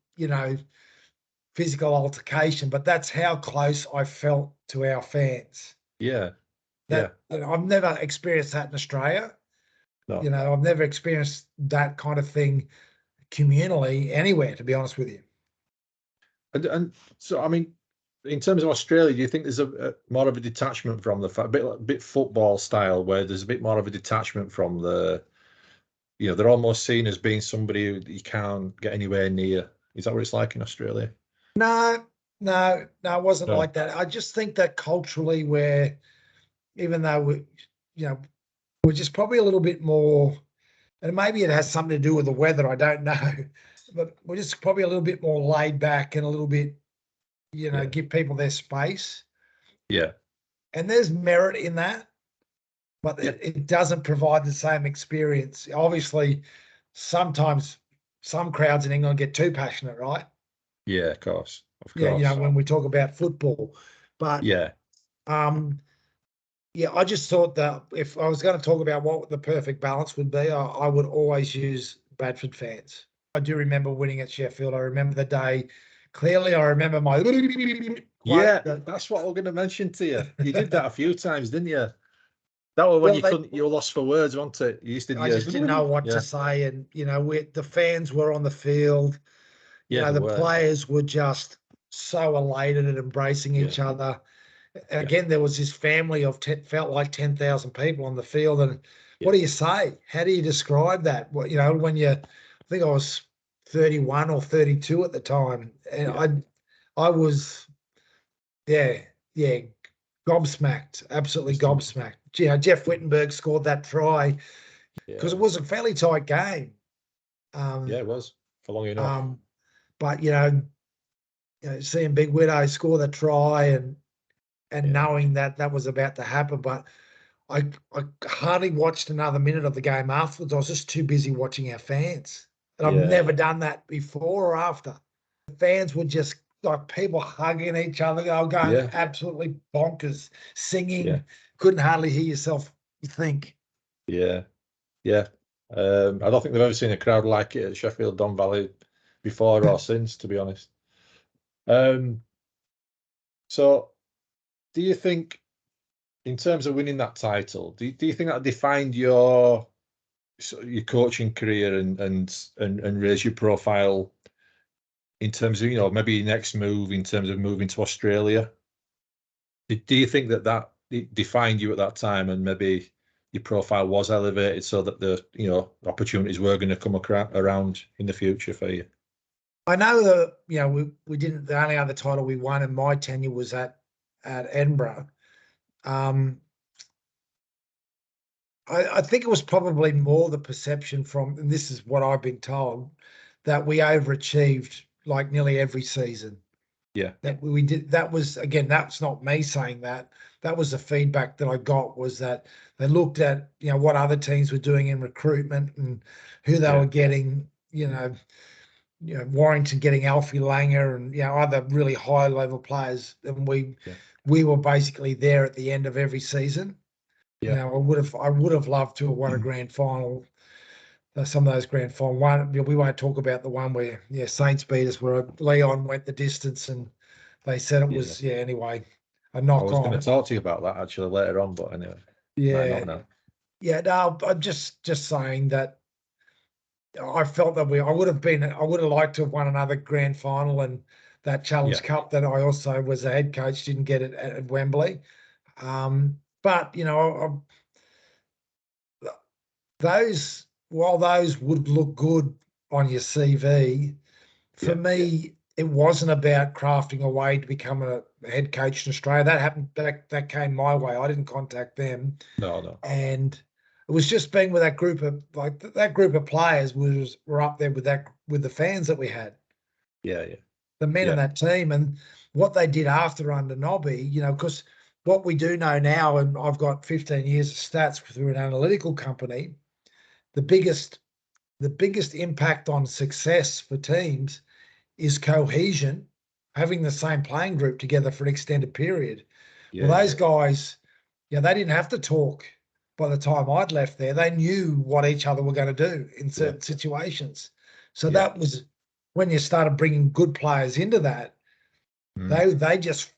physical altercation, but that's how close I felt to our fans. Yeah. I've never experienced that in Australia. No. I've never experienced that kind of thing communally anywhere, to be honest with you. And so, I mean, in terms of Australia, do you think there's a more of a detachment from the fact, a bit football style, where there's a bit more of a detachment from they're almost seen as being somebody you can't get anywhere near? Is that what it's like in Australia? No, it wasn't like that. I just think that culturally, even though we're just probably a little bit more, and maybe it has something to do with the weather, I don't know, but we're just probably a little bit more laid back and a little bit, give people their space. Yeah. And there's merit in that, but it doesn't provide the same experience. Obviously, sometimes some crowds in England get too passionate, right? Yeah, of course. Yeah, when we talk about football. But I just thought that if I was going to talk about what the perfect balance would be, I would always use Bradford fans. I do remember winning at Sheffield. I remember the day clearly. I remember my that's what I'm going to mention to you. You did that a few times, didn't you? That was when you were lost for words, wasn't it? You used to. I just didn't know what to say, and the fans were on the field. The players were just so elated and embracing each other. And again, there was this family of felt like 10,000 people on the field. And what do you say? How do you describe that? Well, when I think I was 31 or 32 at the time, and I was, gobsmacked, absolutely gobsmacked. Jeff Wittenberg scored that try because it was a fairly tight game. It was for long enough. But seeing Big Widow score the try and knowing that was about to happen, but I hardly watched another minute of the game afterwards. I was just too busy watching our fans, and I've never done that before or after. The fans were just like people hugging each other, going absolutely bonkers, singing. Couldn't hardly hear yourself think. I don't think they've ever seen a crowd like it at Sheffield Don Valley before or since, to be honest. So do you think, in terms of winning that title, do you think that defined your coaching career and raised your profile in terms of maybe your next move in terms of moving to Australia? Do you think that defined you at that time, and maybe your profile was elevated so that the opportunities were going to come around in the future for you? I know that we didn't. The only other title we won in my tenure was at Edinburgh. I think it was probably more the perception from, and this is what I've been told, that we overachieved like nearly every season. Yeah. That we did. That was, again, that's not me saying that. that was the feedback that I got, was that they looked at, what other teams were doing in recruitment and who they were getting, Warrington getting Alfie Langer and, other really high level players. And we were basically there at the end of every season. Yeah. I would have loved to have won a grand final. Some of those grand final one, we won't talk about the one where Saints beat us, where Leon went the distance and they said it was anyway a knock on. I was going to talk to you about that actually later on, but anyway, might not now. Yeah, no, I'm just saying that I felt that I would have liked to have won another grand final, and that Challenge Cup that I also was a head coach didn't get it at Wembley. But while those would look good on your CV, for me, it wasn't about crafting a way to become a head coach in Australia. That happened. That came my way. I didn't contact them. No. And it was just being with that group of players were up there with the fans that we had. Yeah. The men in that team, and what they did after under Nobby, because what we do know now, and I've got 15 years of stats through an analytical company, the biggest impact on success for teams is cohesion, having the same playing group together for an extended period. Those guys, they didn't have to talk by the time I'd left there. They knew what each other were going to do in certain situations. So that was when you started bringing good players into that. They just,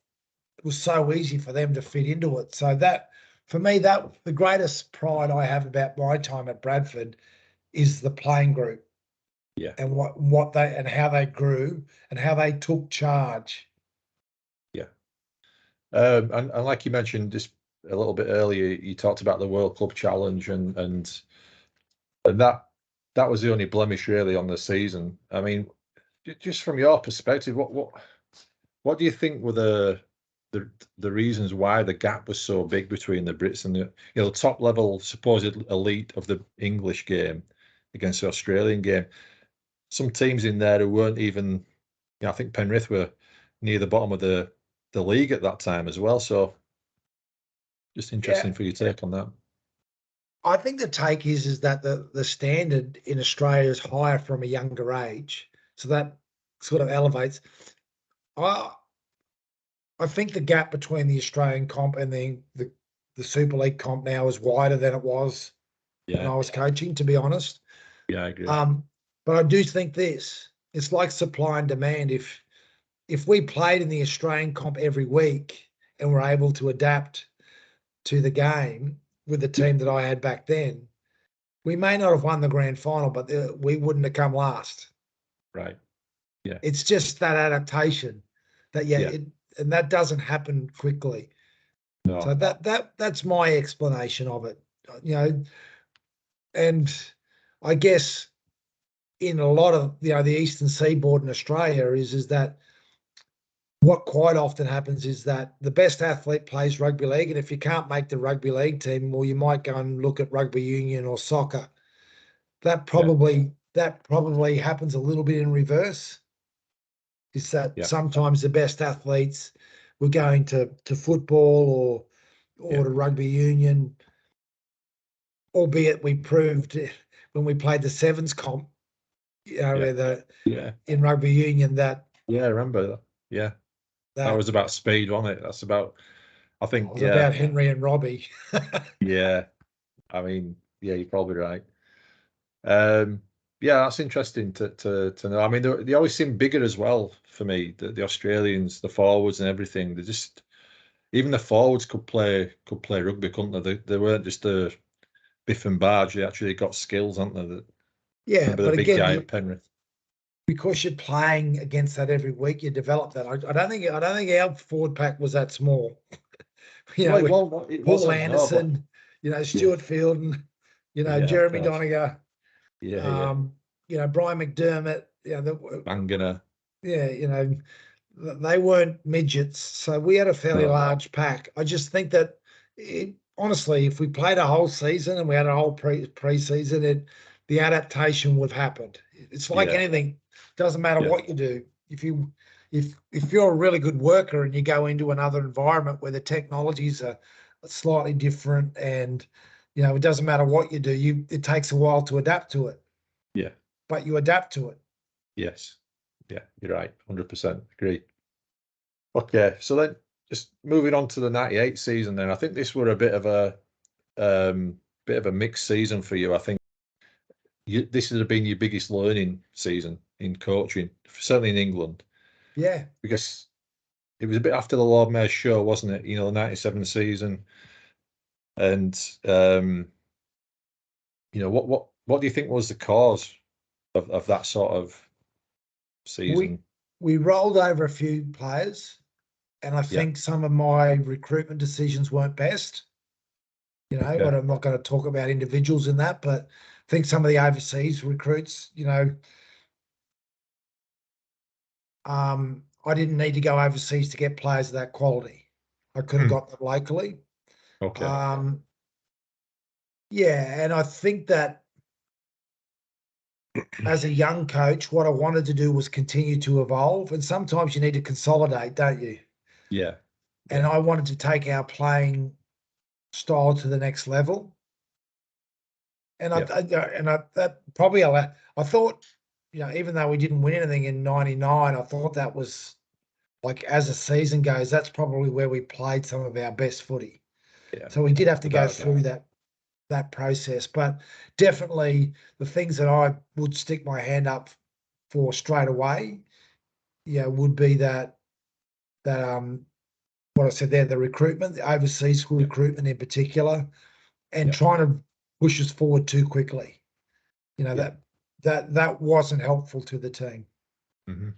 it was so easy for them to fit into it. So that, for me, that the greatest pride I have about my time at Bradford is the playing group. Yeah. And what they and how they grew and how they took charge. Yeah. And like you mentioned just a little bit earlier, you talked about the World Club Challenge and that was the only blemish really on the season. I mean, just from your perspective, what do you think were the reasons why the gap was so big between the Brits and the top level supposed elite of the English game against the Australian game? Some teams in there who weren't even, I think Penrith were near the bottom of the league at that time as well. So just interesting for your take on that. I think the take is that the standard in Australia is higher from a younger age. So that sort of elevates. I think the gap between the Australian comp and the Super League comp now is wider than it was when I was coaching, to be honest. Yeah, I agree. But I do think it's like supply and demand. If we played in the Australian comp every week and were able to adapt to the game with the team that I had back then, we may not have won the grand final, but we wouldn't have come last. Right. Yeah. It's just that adaptation and that doesn't happen quickly. No. So that's my explanation of it. And I guess in a lot of the Eastern Seaboard in Australia is that what quite often happens is that the best athlete plays rugby league, and if you can't make the rugby league team, well, you might go and look at rugby union or soccer. That probably happens a little bit in reverse. Is that sometimes the best athletes were going to football or to rugby union, albeit we proved when we played the sevens comp, in rugby union that. Yeah, I remember that. Yeah. That was about speed, wasn't it? That's about, I think, it was about Henry and Robbie. Yeah. I mean, yeah, you're probably right. Yeah, that's interesting to know. I mean, they always seem bigger as well for me. The Australians, the forwards and everything. They just, even the forwards could play rugby, couldn't they? They weren't just a biff and barge. They actually got skills, aren't they? But the big again, guy at Penrith. Because you're playing against that every week, you develop that. I don't think our forward pack was that small. Paul Anderson, Stuart Fielden, Jeremy Doniger, Brian McDermott, Bangana. They weren't midgets, so we had a fairly large pack. I just think that honestly, if we played a whole season and we had a whole pre-season, the adaptation would have happened. It's like anything. Doesn't matter what you do. If you if you're a really good worker and you go into another environment where the technologies are slightly different, and it doesn't matter what you do, it takes a while to adapt to it. Yeah. But you adapt to it. Yes. Yeah, you're right. 100% agree. Okay, so then just moving on to the 98 season then. I think this were a bit of a mixed season for you. I think this has been your biggest learning season in coaching, certainly in England. Yeah. Because it was a bit after the Lord Mayor's show, wasn't it? The 97 season. And what do you think was the cause of that sort of season? We rolled over a few players, and I think some of my recruitment decisions weren't best. Okay. But I'm not going to talk about individuals in that, but I think some of the overseas recruits, I didn't need to go overseas to get players of that quality. I could have got them locally. Okay. Yeah, and I think that as a young coach, what I wanted to do was continue to evolve, and sometimes you need to consolidate, don't you? Yeah. And I wanted to take our playing style to the next level. And I thought, even though we didn't win anything in '99, I thought that was, like, as a season goes, that's probably where we played some of our best footy. Yeah. So we did have to go through that process, but definitely the things that I would stick my hand up for straight away, would be that what I said there, the recruitment, the overseas school recruitment in particular, and trying to push us forward too quickly. That wasn't helpful to the team. Mm-hmm.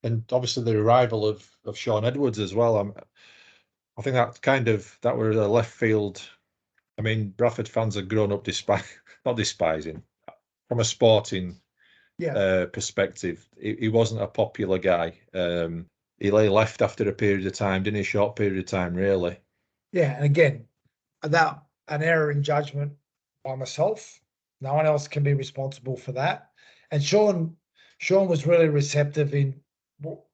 And obviously the arrival of Sean Edwards as well. I think that were a left field. I mean, Bradford fans have grown up not despising, from a sporting perspective. He wasn't a popular guy. He left after a period of time, didn't he? A short period of time, really. Yeah, and again, that an error in judgment by myself. No one else can be responsible for that. And Sean was really receptive in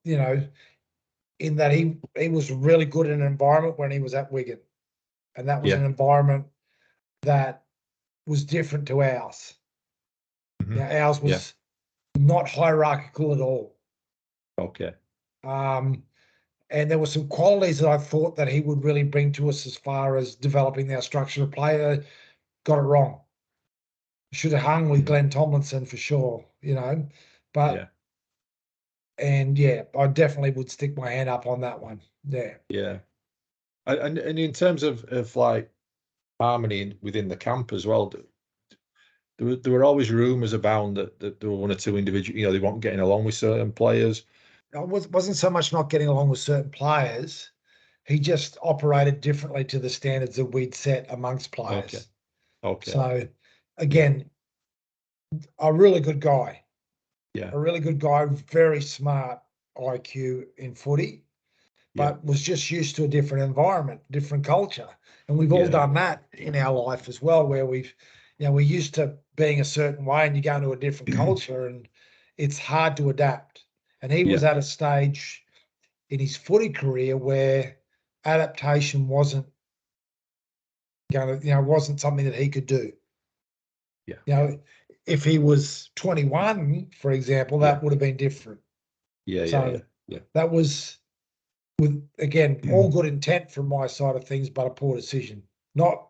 that he was really good in an environment when he was at Wigan, and that was an environment that was different to ours. Mm-hmm. Ours was not hierarchical at all. Okay. And there were some qualities that I thought that he would really bring to us as far as developing our structure of play. Got it wrong. Should have hung with Glenn Tomlinson for sure, but I definitely would stick my hand up on that one. Yeah. And in terms of like harmony within the camp as well, there were always rumours abound that there were one or two individuals, they weren't getting along with certain players. It wasn't so much not getting along with certain players. He just operated differently to the standards that we'd set amongst players. Okay. So, again, a really good guy. Yeah. A really good guy, very smart IQ in footy, but was just used to a different environment, different culture. And we've all done that in our life as well, where we're used to being a certain way and you go into a different culture and it's hard to adapt. And he was at a stage in his footy career where adaptation wasn't wasn't something that he could do. Yeah. If he was 21, for example, that would have been different. Yeah. That was, with, again, all good intent from my side of things, but a poor decision. Not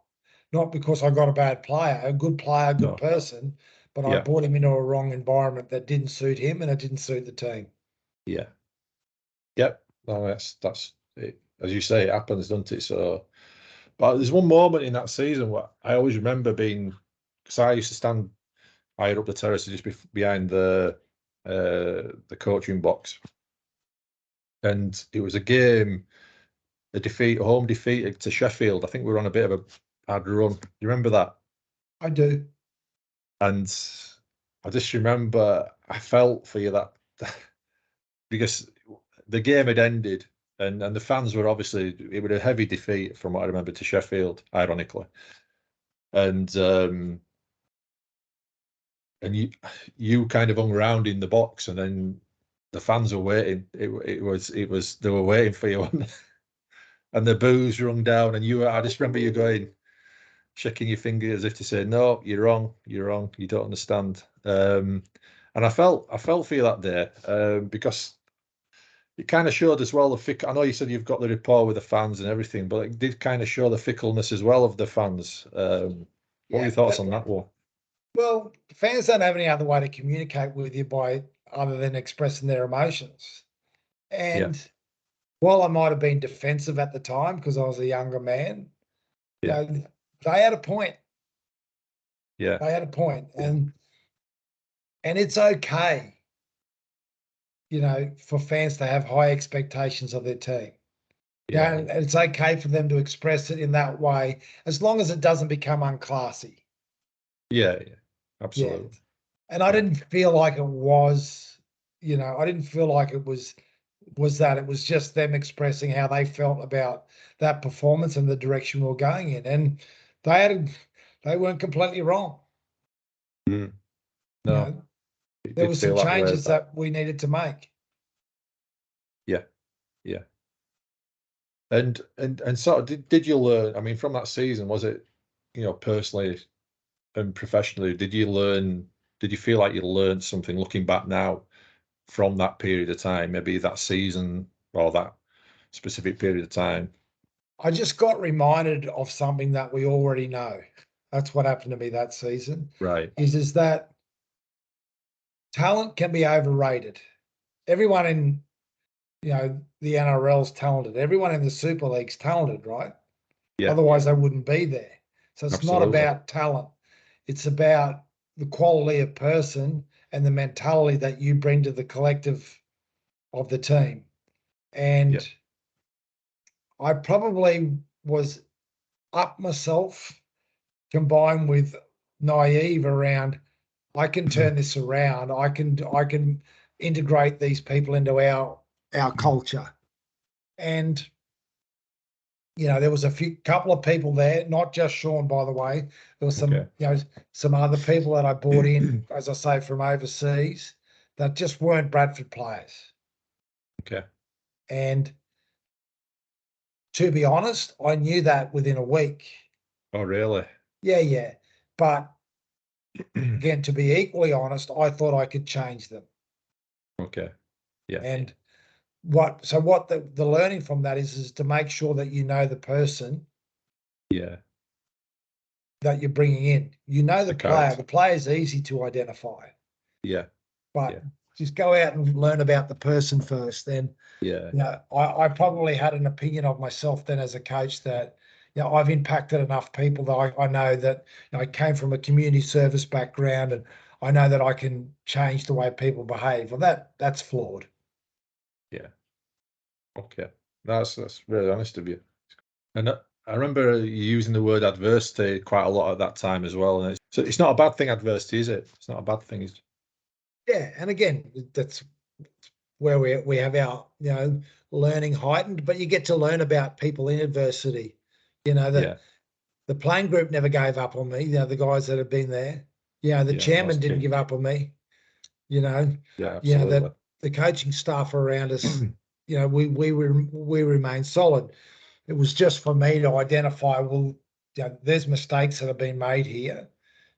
because I got a bad player, a good player, good person, but I brought him into a wrong environment that didn't suit him and it didn't suit the team. Yeah. Yep. No, that's it. As you say, it happens, doesn't it? So, but there's one moment in that season where I always remember because I used to stand higher up the terrace, just behind the coaching box, and it was a game, a home defeat to Sheffield. I think we were on a bit of a hard run. You remember that? I do. And I just remember I felt for you that because the game had ended and the fans were obviously, it was a heavy defeat from what I remember to Sheffield, ironically. And you kind of hung around in the box, and then the fans were waiting. It was they were waiting for you, and the boos rung down, and I just remember you going, shaking your finger as if to say, "No, you're wrong. You're wrong. You don't understand." And I felt for you that day, because it kind of showed as well I know you said you've got the rapport with the fans and everything, but it did kind of show the fickleness as well of the fans. What are your thoughts on that one? Well, fans don't have any other way to communicate with you other than expressing their emotions. And while I might have been defensive at the time because I was a younger man, you know, they had a point. Yeah. They had a point. And it's okay, for fans to have high expectations of their team. Yeah. And it's okay for them to express it in that way, as long as it doesn't become unclassy. Yeah, absolutely. Yeah. And I didn't feel like it was, I didn't feel like it was that. It was just them expressing how they felt about that performance and the direction we were going in. And they weren't completely wrong. No, there were some changes that we needed to make. Yeah. And sort of did you learn? I mean, from that season, was it, personally and professionally, did you feel like you learned something looking back now from that period of time, maybe that season or that specific period of time? I just got reminded of something that we already know. That's what happened to me that season. Right. Is that talent can be overrated. Everyone in, the NRL's talented. Everyone in the Super League's talented, right? Yeah. Otherwise, they wouldn't be there. So it's not about talent. It's about the quality of person and the mentality that you bring to the collective of the team. And I probably was up myself, combined with naive around, I can turn this around. I can integrate these people into our culture. And there was couple of people there, not just Sean, by the way. There was some, some other people that I brought in, as I say, from overseas that just weren't Bradford players. Okay. And to be honest, I knew that within a week. Oh, really? Yeah. But again, to be equally honest, I thought I could change them. Okay. Yeah. And what the learning from that is to make sure that you know the person. Yeah. That you're bringing in. The player. The player is easy to identify. Yeah. But just go out and learn about the person first. Then, I probably had an opinion of myself then as a coach that, I've impacted enough people that I know that I came from a community service background, and I know that I can change the way people behave. Well, that's flawed. Yeah. Okay. That's really honest of you. And I remember you using the word adversity quite a lot at that time as well. And it's not a bad thing, adversity, is it? It's not a bad thing, is it? Yeah, and again, that's where we have our learning heightened, but you get to learn about people in adversity. The playing group never gave up on me. The guys that have been there. The chairman didn't give up on me. Absolutely. The coaching staff around us. We remain solid. It was just for me to identify, well, there's mistakes that have been made here,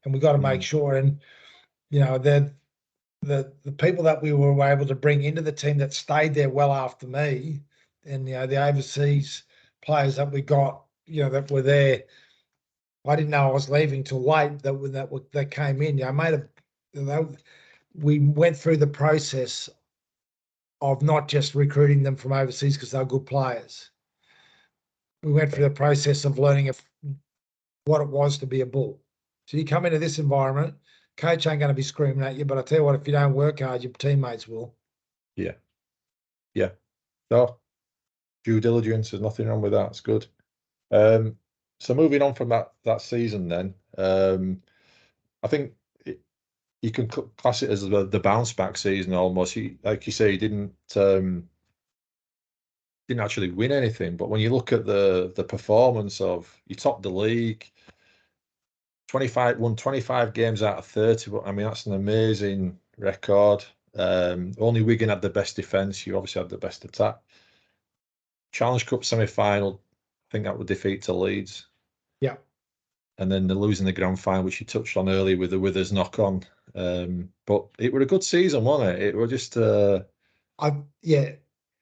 and we've got to make sure. And the people that we were able to bring into the team that stayed there well after me, and the overseas players that we got, that were there. I didn't know I was leaving till late. That came in. We went through the process of not just recruiting them from overseas because they're good players. We went through the process of learning what it was to be a Bull. So you come into this environment, coach ain't going to be screaming at you, but I tell you what, if you don't work hard, your teammates will. Yeah. No, due diligence, there's nothing wrong with that. It's good. So moving on from that season, then, I think you can class it as the bounce back season almost. Like you say, he didn't actually win anything, but when you look at the performance of, you topped the league, 25 games out of 30. But I mean, that's an amazing record. Only Wigan had the best defence. You obviously had the best attack. Challenge Cup semi-final, I think that would defeat to Leeds. Yeah. And then the losing the grand final, which you touched on earlier with the Withers knock-on. But it was a good season, wasn't it? It was just...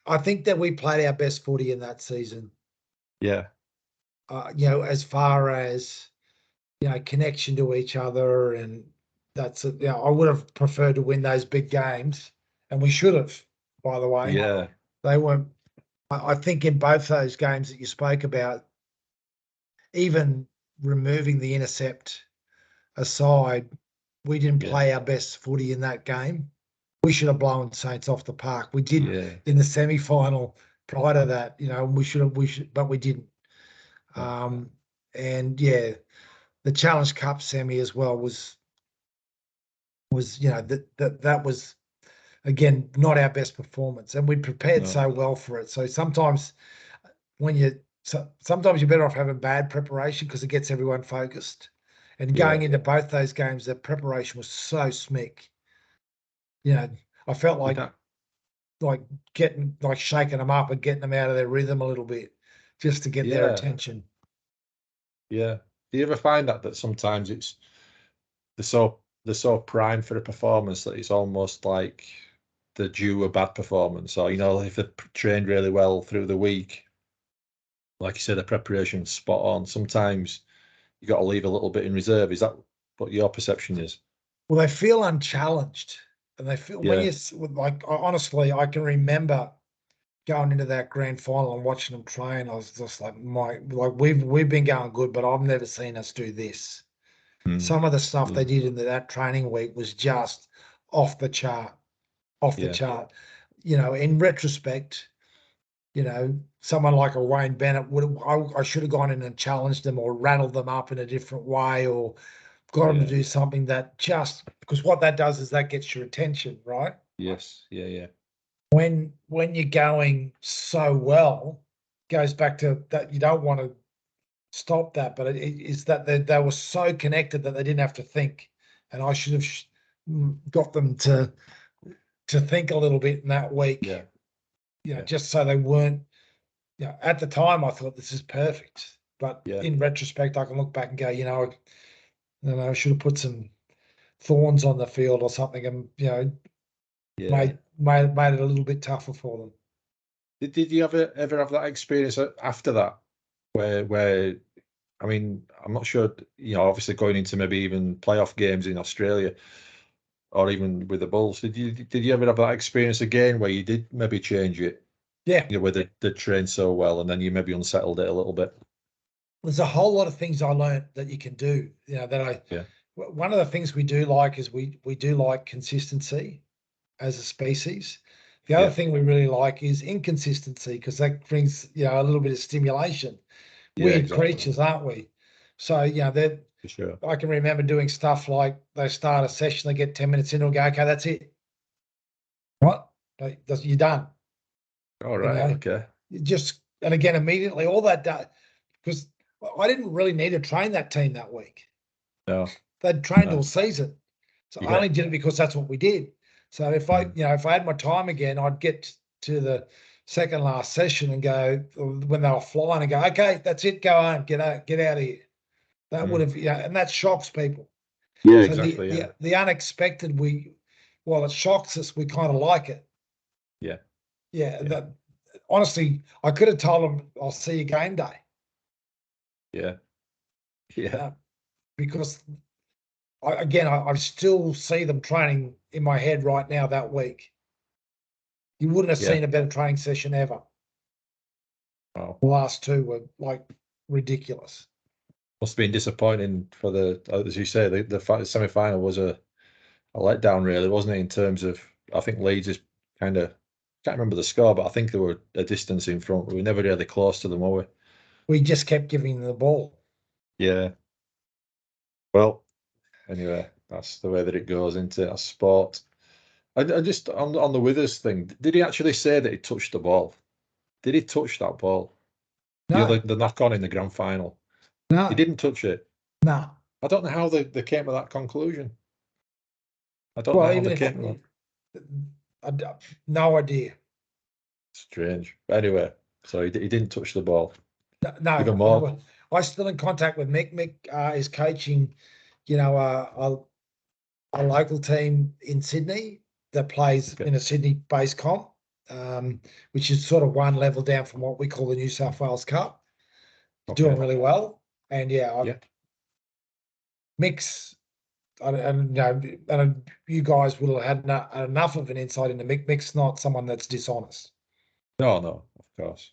I think that we played our best footy in that season. Yeah. As far as, connection to each other, and I would have preferred to win those big games, and we should have, by the way. Yeah. They weren't. I think in both those games that you spoke about, even removing the intercept aside, we didn't play our best footy in that game. We should have blown Saints off the park. We did in the semi-final prior to that, we should, but we didn't. The Challenge Cup semi as well was that was, again, not our best performance, and we prepared so well for it. So sometimes sometimes you're better off having bad preparation because it gets everyone focused. And going into both those games, the preparation was so smick. I felt like shaking them up and getting them out of their rhythm a little bit just to get their attention. Yeah. Do you ever find that sometimes they're so primed for a performance that it's almost like they're due a bad performance? Or, if they're trained really well through the week, like you said, the preparation's spot on. Sometimes you got to leave a little bit in reserve. Is that what your perception is? Well, they feel unchallenged, and they feel honestly, I can remember going into that grand final and watching them train. I was just like, we've been going good, but I've never seen us do this. Some of the stuff they did in that training week was just off the chart. In retrospect, someone like a Wayne Bennett I should have gone in and challenged them or rattled them up in a different way or got them to do something that because what that does is that gets your attention, right? Yes. Yeah. When you're going so well, goes back to that you don't want to stop that, but it is that they were so connected that they didn't have to think, and I should have got them to think a little bit in that week. Just so they weren't. At the time I thought this is perfect, but in retrospect I can look back and go, I should have put some thorns on the field or something, and made it a little bit tougher for them. Did you ever have that experience after that, where I mean, I'm not sure, obviously going into maybe even playoff games in Australia, or even with the Bulls, did you ever have that experience again where you did maybe change it? Yeah. Where they trained so well, and then you maybe unsettled it a little bit. There's a whole lot of things I learned that you can do. One of the things we do like is we do like consistency as a species. The other thing we really like is inconsistency, because that brings a little bit of stimulation. Weird creatures, aren't we? So they're for sure. I can remember doing stuff like they start a session, they get 10 minutes in, and go, okay, that's it. What? You're done. All right. Okay. And again, immediately all that day, because I didn't really need to train that team that week. No. They'd trained all season. So I only did it because that's what we did. So if I had my time again, I'd get to the second last session and go, when they were flying, and go, okay, that's it, go home, get out of here. That would have, and that shocks people. Yeah, so exactly. The unexpected, while it shocks us, we kind of like it. Yeah. Yeah. Honestly, I could have told them, I'll see you game day. Yeah. Yeah. Because I still see them training in my head right now that week. You wouldn't have seen a better training session ever. Wow. The last two were like ridiculous. Must have been disappointing for as you say, the semi-final was a letdown, really, wasn't it? In terms of, I think Leeds is kind of, can't remember the score, but I think they were a distance in front. We were never really close to them, were we? We just kept giving them the ball. Yeah. Well, anyway, that's the way that it goes, isn't it? That's sport. I just on the Withers thing, did he actually say that he touched the ball? Did he touch that ball? No. The knock on in the grand final. No. He didn't touch it. No. I don't know how they came to that conclusion. I don't know how they came to that. No idea. Strange. Anyway, so he didn't touch the ball. No, Even more. I'm still in contact with Mick. Mick is coaching, a local team in Sydney that plays in a Sydney-based comp, which is sort of one level down from what we call the New South Wales Cup. Doing really well, and Mick's. And you guys will have had enough of an insight into Mick. Mick's not someone that's dishonest. No, of course.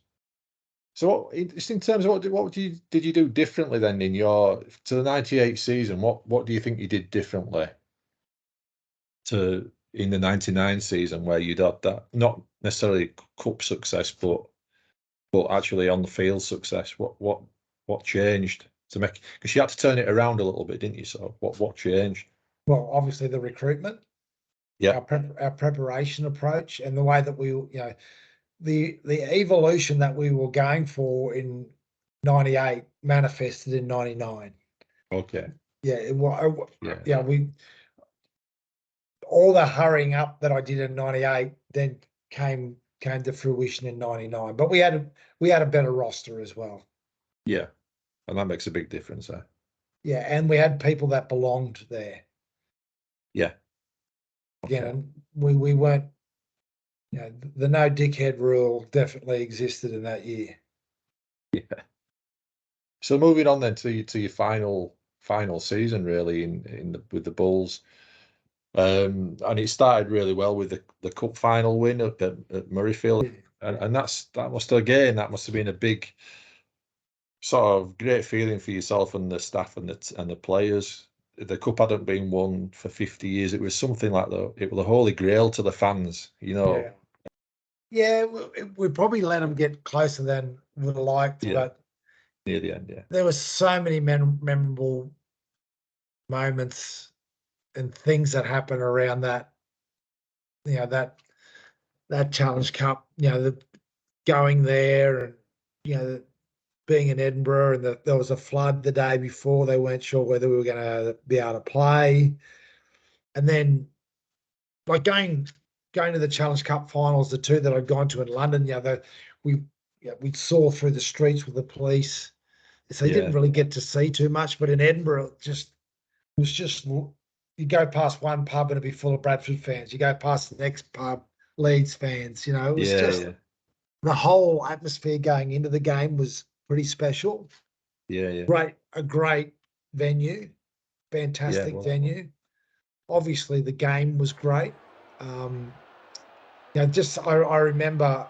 So, just in terms of what did you do differently then to the '98 season? What do you think you did differently in the '99 season, where you'd had that not necessarily cup success, but actually on the field success? What changed to make? Because you had to turn it around a little bit, didn't you? So what changed? Well, obviously the recruitment, our preparation approach, and the way that we, the evolution that we were going for in '98 manifested in '99. Okay. All the hurrying up that I did in '98 then came to fruition in '99. But we had a better roster as well. Yeah, and that makes a big difference there. Yeah, and we had people that belonged there. Yeah. Okay. Again, we weren't. The no dickhead rule definitely existed in that year. Yeah. So moving on then to your final season, really with the Bulls, and it started really well with the cup final win at Murrayfield, and that must have been a big sort of great feeling for yourself and the staff and the players. The cup hadn't been won for 50 years. It was something like it was the holy grail to the fans, Yeah, we probably let them get closer than we'd have liked, but near the end, there were so many memorable moments and things that happened around that, that Challenge Cup, going there and, being in Edinburgh, and there was a flood the day before. They weren't sure whether we were going to be able to play. And then like going to the Challenge Cup finals, the two that I'd gone to in London, we saw through the streets with the police. So you didn't really get to see too much, but in Edinburgh, it was just you go past one pub and it'd be full of Bradford fans. You go past the next pub, Leeds fans. It was the whole atmosphere going into the game was pretty special. Yeah. A great venue, fantastic venue. Obviously, the game was great. I remember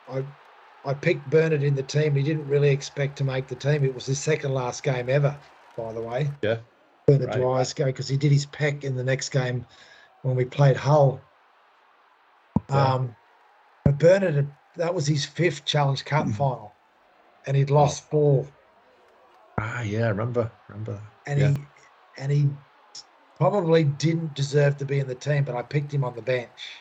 I picked Bernard in the team. He didn't really expect to make the team. It was his second last game ever, by the way. Yeah. Bernard Dwyer's go, because he did his pec in the next game when we played Hull. But Bernard, that was his 5th Challenge Cup final, and he'd lost 4. Yeah, I remember. And he probably didn't deserve to be in the team, but I picked him on the bench.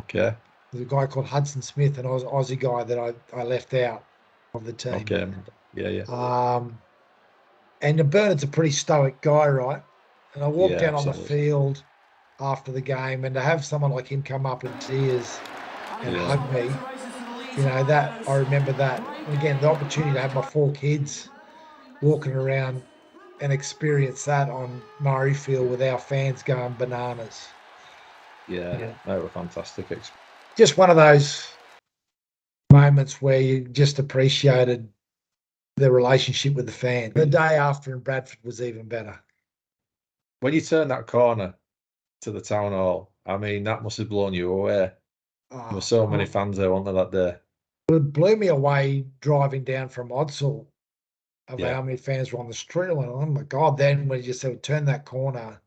Okay. There's a guy called Hudson Smith, an Aussie guy that I left out of the team. Okay. Yeah. And Bernard's a pretty stoic guy, right? And I walked down on the field after the game, and to have someone like him come up in tears and hug me, that I remember that. And again, the opportunity to have my 4 kids walking around and experience that on Murrayfield with our fans going bananas. Yeah. That was fantastic. Just one of those moments where you just appreciated the relationship with the fan. The day after in Bradford was even better. When you turned that corner to the town hall, I mean, that must have blown you away. There were so many fans there, weren't there, that day? It blew me away driving down from Odsal of how many fans were on the street. Like, oh my God, then when you just said, turn that corner.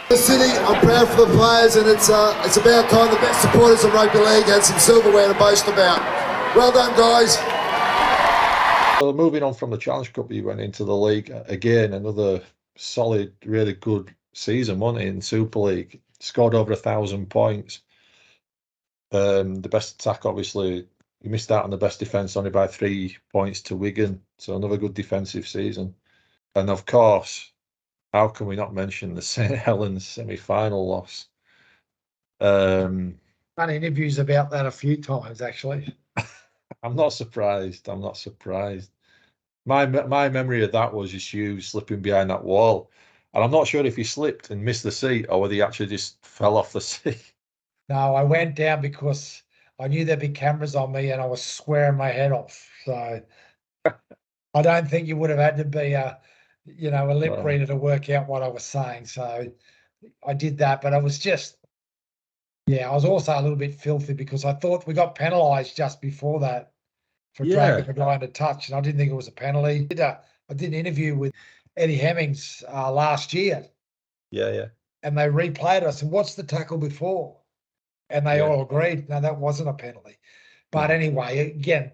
The city, I'm proud for the players, and it's about time the best supporters of rugby league had some silverware to boast about. Well done, guys. So moving on from the Challenge Cup, you went into the league again, another solid, really good season, wasn't it, in Super League? Scored over 1,000 points. The best attack, obviously, he missed out on the best defence only by 3 points to Wigan. So another good defensive season. And of course, how can we not mention the St Helens semi-final loss? Done interviews about that a few times, actually. I'm not surprised. I'm not surprised. My memory of that was just you slipping behind that wall. And I'm not sure if he slipped and missed the seat or whether he actually just fell off the seat. No, I went down because I knew there'd be cameras on me and I was squaring my head off. So I don't think you would have had to be a lip reader to work out what I was saying. So I did that, but I was just, I was also a little bit filthy because I thought we got penalised just before that for dragging the guy into touch, and I didn't think it was a penalty. I did an interview with Eddie Hemmings last year. Yeah. And they replayed it. I said, what's the tackle before? And they all agreed, no, that wasn't a penalty. But anyway, again,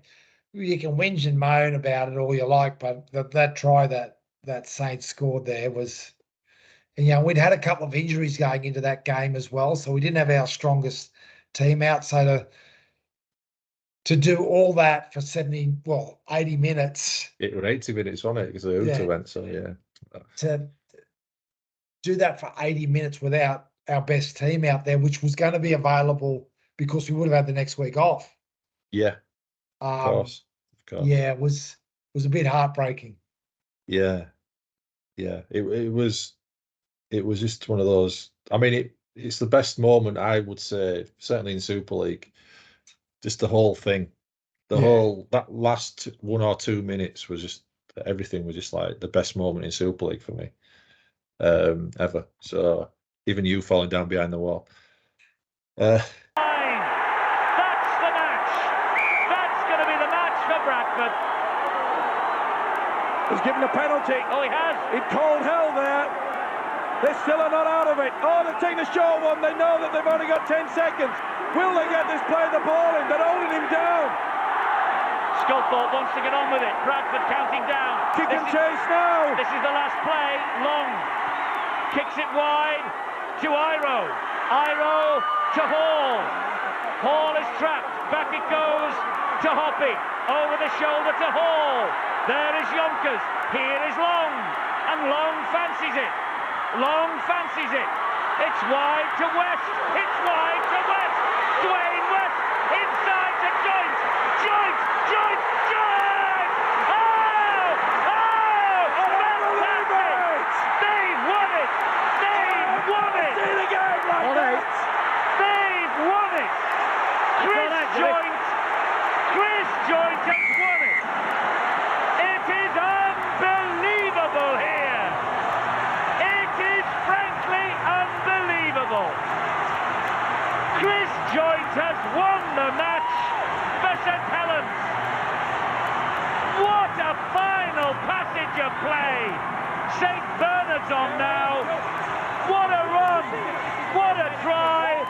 you can whinge and moan about it all you like, but that try that Saints scored there was, and, we'd had a couple of injuries going into that game as well, so we didn't have our strongest team out. So to do all that for 80 minutes. It was 80 minutes, wasn't it? Because the Hooter went, so To do that for 80 minutes without our best team out there, which was going to be available because we would have had the next week off. Yeah, of course. Yeah, it was a bit heartbreaking. Yeah. It was just one of those. I mean, it's the best moment, I would say, certainly in Super League. Just the whole thing, that last 1 or 2 minutes was just, everything was just like the best moment in Super League for me, ever. So even you falling down behind the wall. That's the match. That's going to be the match for Bradford. He's given a penalty. Oh, he has. In cold hell there. They still are not out of it. Oh, they're taking the short one. They know that they've only got 10 seconds. Will they get this play the ball in? They're holding him down. Sculthorpe wants to get on with it. Bradford counting down. Kick and chase now. This is the last play. Long kicks it wide to Iro. Iro to Hall. Hall is trapped. Back it goes to Hoppy. Over the shoulder to Hall. There is Yonkers. Here is Long. And Long fancies it. Long fancies it. It's wide to West. It's wide to West. Dwayne West inside to Joint. Joint. Oh! Fantastic! They've won it. They've won it. See the game like that. They've won it. Chris Joint has won it. It is unbelievable here. It is frankly unbelievable. Chris Joint has won the match for St Helens. What a final passage of play. St Bernard's on now. What a run. What a try.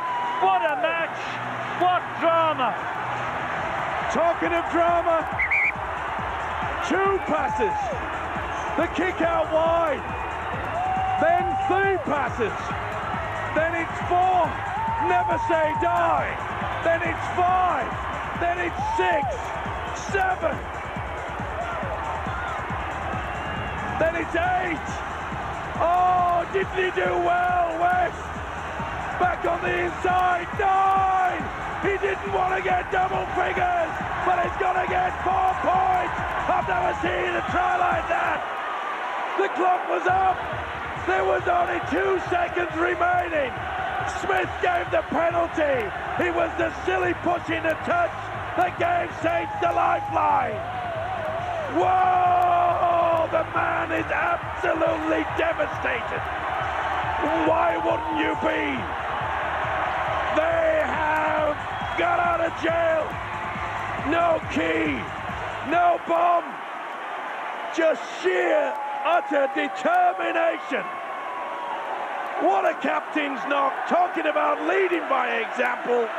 What a match. What drama. Talking of drama. 2 passes. The kick out wide. Then 3 passes. Then it's 4. Never say die. Then it's 5. Then it's 6. 7. Then it's 8. Oh, didn't he do well, West? Back on the inside. 9. He didn't want to get double figures, but he's got to get 4 points. I've never seen a try like that. The clock was up. There was only 2 seconds remaining. Smith gave the penalty. He was the silly push in the touch that gave Saints the lifeline. Whoa! The man is absolutely devastated. Why wouldn't you be? They have got out of jail. No key, no bomb. Just sheer, utter determination. What a captain's knock, talking about leading by example.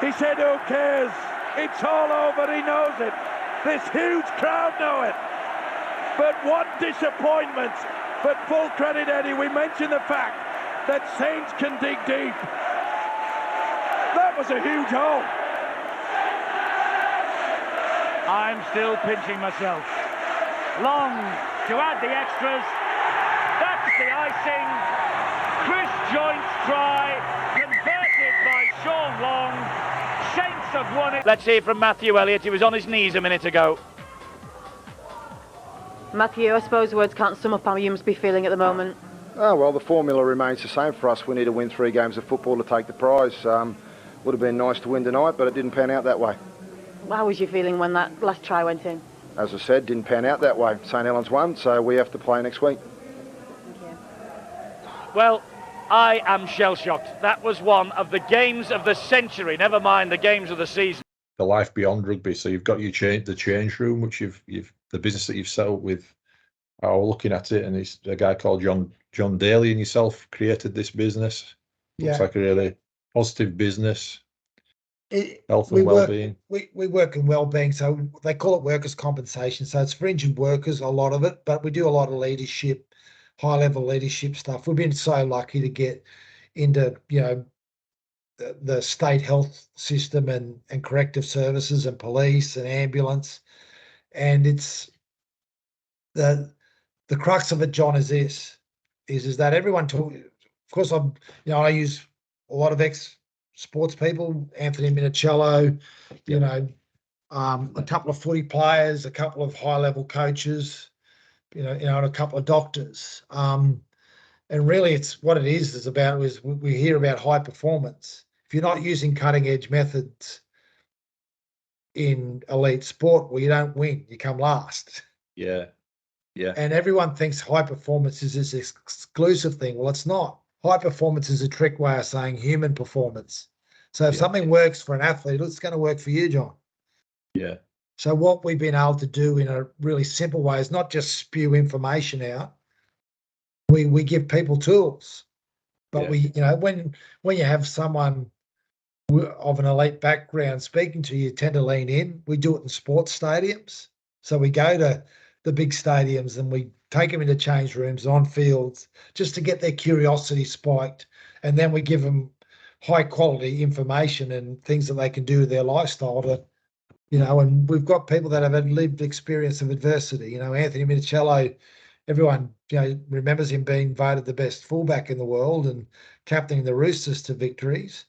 He said, who cares? It's all over, he knows it. This huge crowd know it. But what disappointment. But full credit, Eddie, we mentioned the fact that Saints can dig deep. That was a huge hole. I'm still pinching myself. Long to add the extras. That's the icing. Chris Joynt's try, converted by Sean Long. Saints have won it. Let's hear from Matthew Elliott. He was on his knees a minute ago. Matthew, I suppose words can't sum up how you must be feeling at the moment. Oh, well, the formula remains the same for us. We need to win 3 games of football to take the prize. Would have been nice to win tonight, but it didn't pan out that way. How was you feeling when that last try went in? As I said, didn't pan out that way. St Helens won, so we have to play next week. Thank you. Well, I am shell-shocked. That was one of the games of the century, never mind the games of the season. The life beyond rugby. So you've got the change room, which you've the business that you've set up with. I was looking at it, and it's a guy called John Daly and yourself created this business. Looks like a really positive business. Health and well-being. We work in well-being, so they call it workers' compensation. So it's for injured workers, a lot of it, but we do a lot of leadership, high-level leadership stuff. We've been so lucky to get into, the state health system and corrective services and police and ambulance, and it's the crux of it, John, is this: is that everyone talk. Of course, I use a lot of sports people, Anthony Minicello, a couple of footy players, a couple of high-level coaches, and a couple of doctors. And really, it's what it is about. We hear about high performance. If you're not using cutting-edge methods in elite sport, well, you don't win. You come last. Yeah. And everyone thinks high performance is this exclusive thing. Well, it's not. High performance is a trick way of saying human performance. So if something works for an athlete, it's going to work for you, John. Yeah. So what we've been able to do in a really simple way is not just spew information out. We give people tools. But when you have someone of an elite background speaking to you, tend to lean in. We do it in sports stadiums. So we go to the big stadiums and we take them into change rooms, on fields, just to get their curiosity spiked. And then we give them high quality information and things that they can do with their lifestyle to, and we've got people that have had lived experience of adversity. Anthony Minicello, everyone, remembers him being voted the best fullback in the world and captaining the Roosters to victories.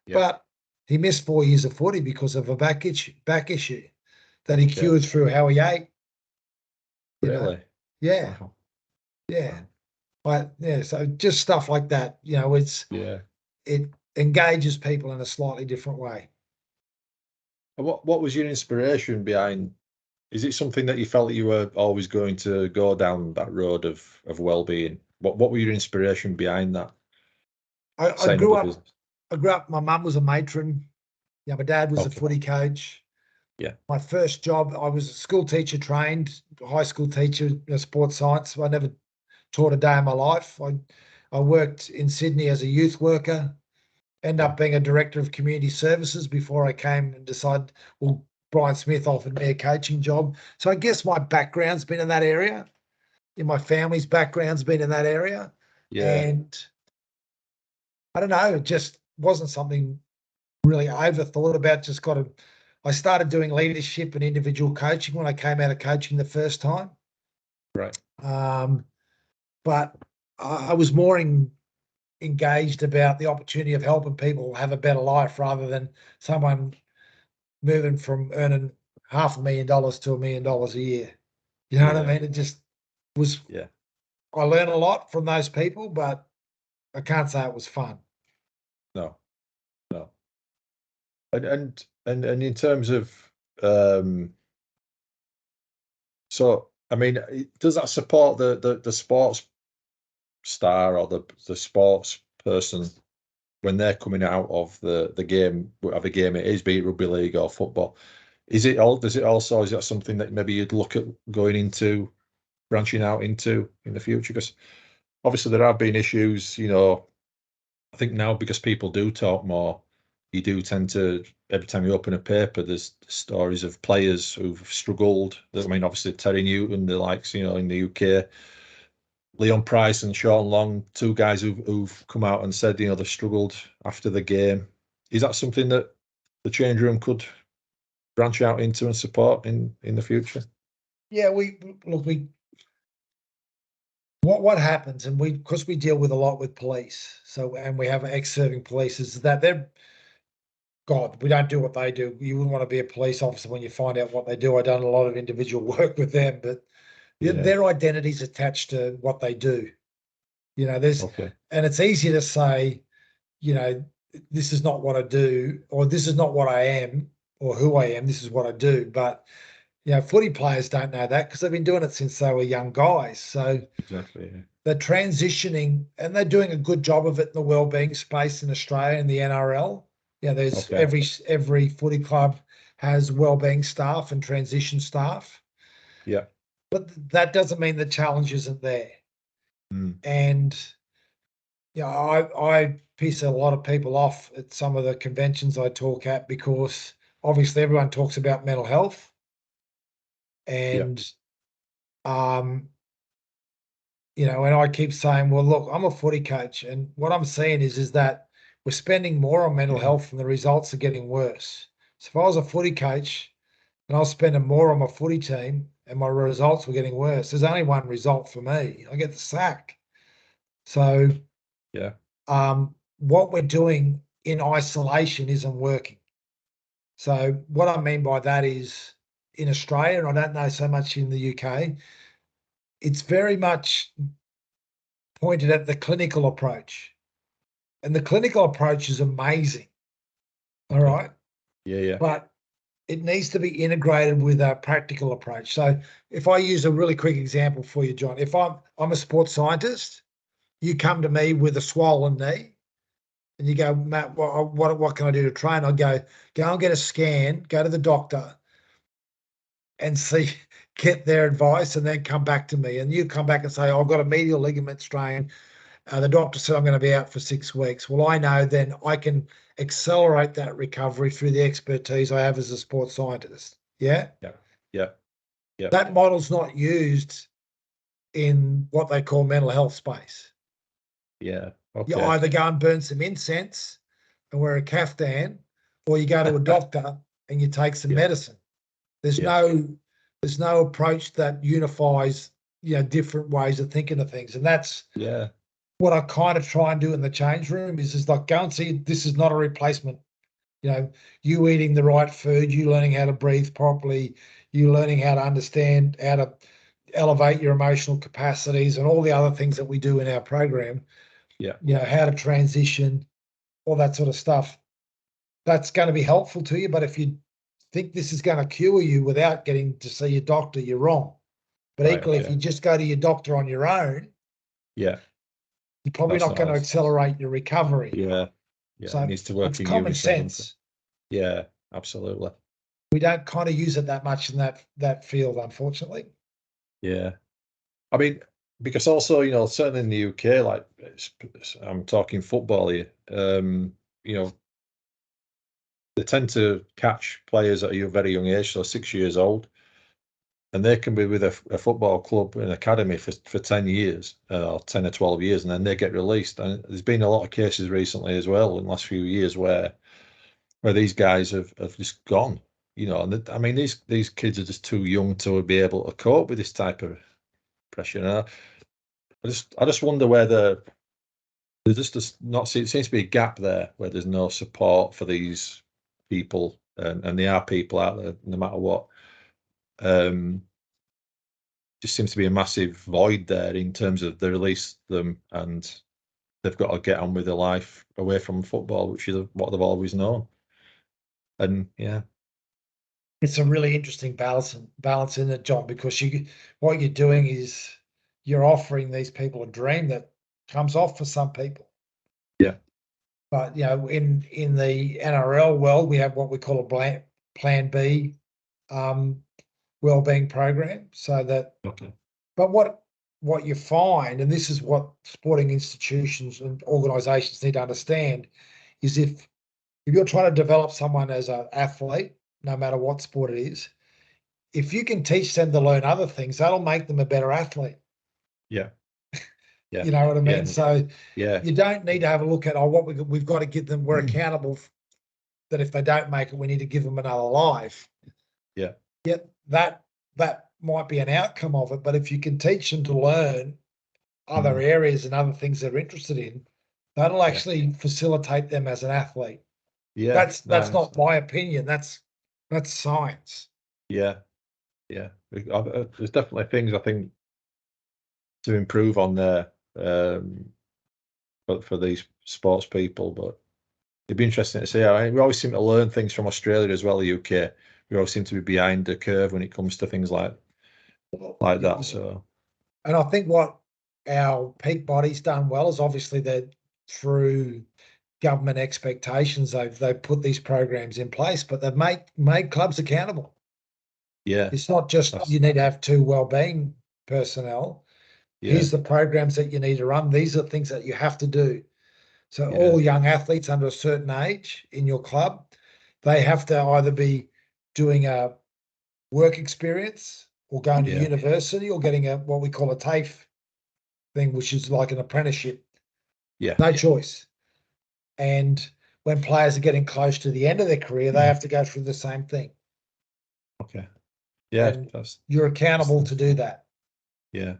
Yeah. But he missed 4 years of footy because of a back issue that he cured through how he ate. Really? Yeah. Wow. Yeah. But so just stuff like that, it engages people in a slightly different way. What was your inspiration behind? Is it something that you felt that you were always going to go down that road of well-being? What were your inspiration behind that? I grew up. My mum was a matron. My dad was a footy coach. Yeah. My first job, I was a school teacher trained, high school teacher, sports science. I never taught a day in my life. I worked in Sydney as a youth worker, ended up being a director of community services before I came and decided, Brian Smith offered me a coaching job. So I guess my background's been in that area. My family's background's been in that area. Yeah. And I don't know, it just wasn't something really I overthought about. I started doing leadership and individual coaching when I came out of coaching the first time. Right. But I was more engaged about the opportunity of helping people have a better life rather than someone moving from earning $500,000 to $1 million a year. You know what I mean? It just was. Yeah. I learned a lot from those people, but I can't say it was fun. No. And in terms of, so I mean, does that support the sports star or the sports person when they're coming out of the game, whatever game it is, be it rugby league or football? Is that something that maybe you'd look at branching out into in the future? Because obviously there have been issues, I think now because people do talk more, you do tend to, every time you open a paper, there's stories of players who've struggled. I mean, obviously Terry Newton, the likes, you know, in the UK, Leon Price and Sean Long, two guys who've come out and said, you know, they've struggled after the game. Is that something that the change room could branch out into and support in the future? Yeah, what happens, and because we deal with a lot with police, and we have ex-serving police, is that we don't do what they do. You wouldn't want to be a police officer when you find out what they do. I've done a lot of individual work with them, but their identity's attached to what they do. You know, and it's easy to say, you know, this is not what I do, or this is not what I am, or who I am. This is what I do. But you know, footy players don't know that because they've been doing it since they were young guys. So exactly, yeah. They're transitioning, and they're doing a good job of it in the wellbeing space in Australia and the NRL. Yeah, there's every footy club has wellbeing staff and transition staff. Yeah, but that doesn't mean the challenge isn't there. And you know, I piss a lot of people off at some of the conventions I talk at because obviously everyone talks about mental health. And, you know, and I keep saying, well, look, I'm a footy coach. And what I'm saying is that we're spending more on mental health and the results are getting worse. So if I was a footy coach and I was spending more on my footy team and my results were getting worse, there's only one result for me. I get the sack. So, what we're doing in isolation isn't working. So what I mean by that is in Australia, and I don't know so much in the UK, it's very much pointed at the clinical approach. And the clinical approach is amazing. All right. Yeah. But it needs to be integrated with a practical approach. So if I use a really quick example for you, John, if I'm a sports scientist, you come to me with a swollen knee and you go, Matt, what can I do to train? I go and get a scan, go to the doctor and get their advice and then come back to me. And you come back and say, I've got a medial ligament strain. The doctor said I'm going to be out for 6 weeks. Well, I know then I can accelerate that recovery through the expertise I have as a sports scientist. Yeah. That model's not used in what they call mental health space. Yeah. Okay. You either go and burn some incense and wear a caftan, or you go to a doctor and you take some medicine. There's no approach that unifies, you know, different ways of thinking of things. And that's what I kind of try and do in the change room is like, go and see, this is not a replacement. You know, you eating the right food, you learning how to breathe properly, you learning how to understand how to elevate your emotional capacities and all the other things that we do in our program. You know, how to transition, all that sort of stuff. That's going to be helpful to you. But if you think this is going to cure you without getting to see your doctor, you're wrong. But equally, if you just go to your doctor on your own, you're probably not going to accelerate your recovery. So it needs to work in common sense. Yeah, absolutely. We don't kind of use it that much in that field, unfortunately. Yeah. I mean, because also, you know, certainly in the UK, like I'm talking football here, you know, they tend to catch players at a very young age, so 6 years old, and they can be with a football club, an academy for 10 years, or 10 or 12 years, and then they get released. And there's been a lot of cases recently as well in the last few years where these guys have just gone, you know, and I mean, these kids are just too young to be able to cope with this type of pressure. Now, I just wonder whether there's just not, it seems to be a gap there where there's no support for these people, and there are people out there no matter what. Just seems to be a massive void there in terms of they release them and they've got to get on with their life away from football, which is what they've always known. And it's a really interesting balance in it, John, because what you're doing is you're offering these people a dream that comes off for some people. But, you know, in the NRL world, we have what we call a Plan B wellbeing program. So that, but what you find, and this is what sporting institutions and organisations need to understand, is if if you're trying to develop someone as an athlete, no matter what sport it is, if you can teach them to learn other things, that'll make them a better athlete. Yeah. Yeah. You know what I mean? Yeah. So Yeah. you don't need to have a look at, what we've got to give them. We're accountable that if they don't make it, we need to give them another life. Yeah. Yeah, that might be an outcome of it. But if you can teach them to learn other areas and other things they're interested in, that'll actually facilitate them as an athlete. Yeah. That's not my opinion. That's science. Yeah. Yeah. There's definitely things I think to improve on there for these sports people, but it'd be interesting to see. We always seem to learn things from Australia as well, the UK. We always seem to be behind the curve when it comes to things like that. So, and I think what our peak body's done well is obviously that through government expectations, they've put these programs in place, but they've made clubs accountable. Yeah, it's not just you need to have 2 wellbeing personnel. Yeah. Here's the programs that you need to run. These are things that you have to do. So all young athletes under a certain age in your club, they have to either be doing a work experience or going to university or getting what we call a TAFE thing, which is like an apprenticeship. Yeah. No choice. And when players are getting close to the end of their career, they have to go through the same thing. Okay. Yeah. And you're accountable to do that. Yeah.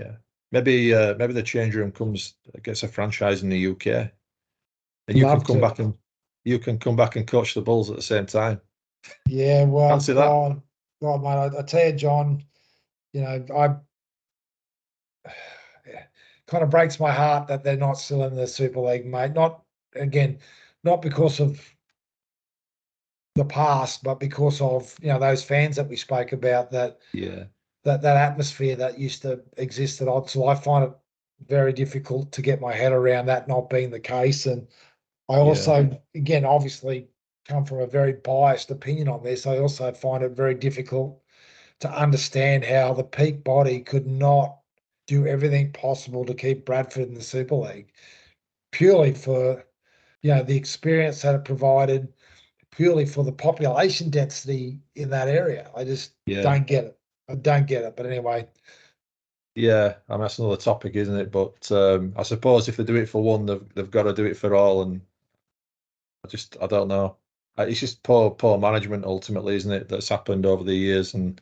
Yeah. Maybe the change room gets a franchise in the UK, and you can come back and coach the Bulls at the same time. Yeah, well, Fancy that. God, mate, I tell you, John, kind of breaks my heart that they're not still in the Super League, mate. Not because of the past, but because of those fans that we spoke about, that atmosphere that used to exist at Odsal. I find it very difficult to get my head around that not being the case. And I also, again, obviously come from a very biased opinion on this. I also find it very difficult to understand how the peak body could not do everything possible to keep Bradford in the Super League, purely for the experience that it provided, purely for the population density in that area. I just don't get it. I don't get it. But anyway. Yeah, I mean, that's another topic, isn't it? But I suppose if they do it for one, they've got to do it for all. And I don't know. It's just poor management ultimately, isn't it? That's happened over the years, and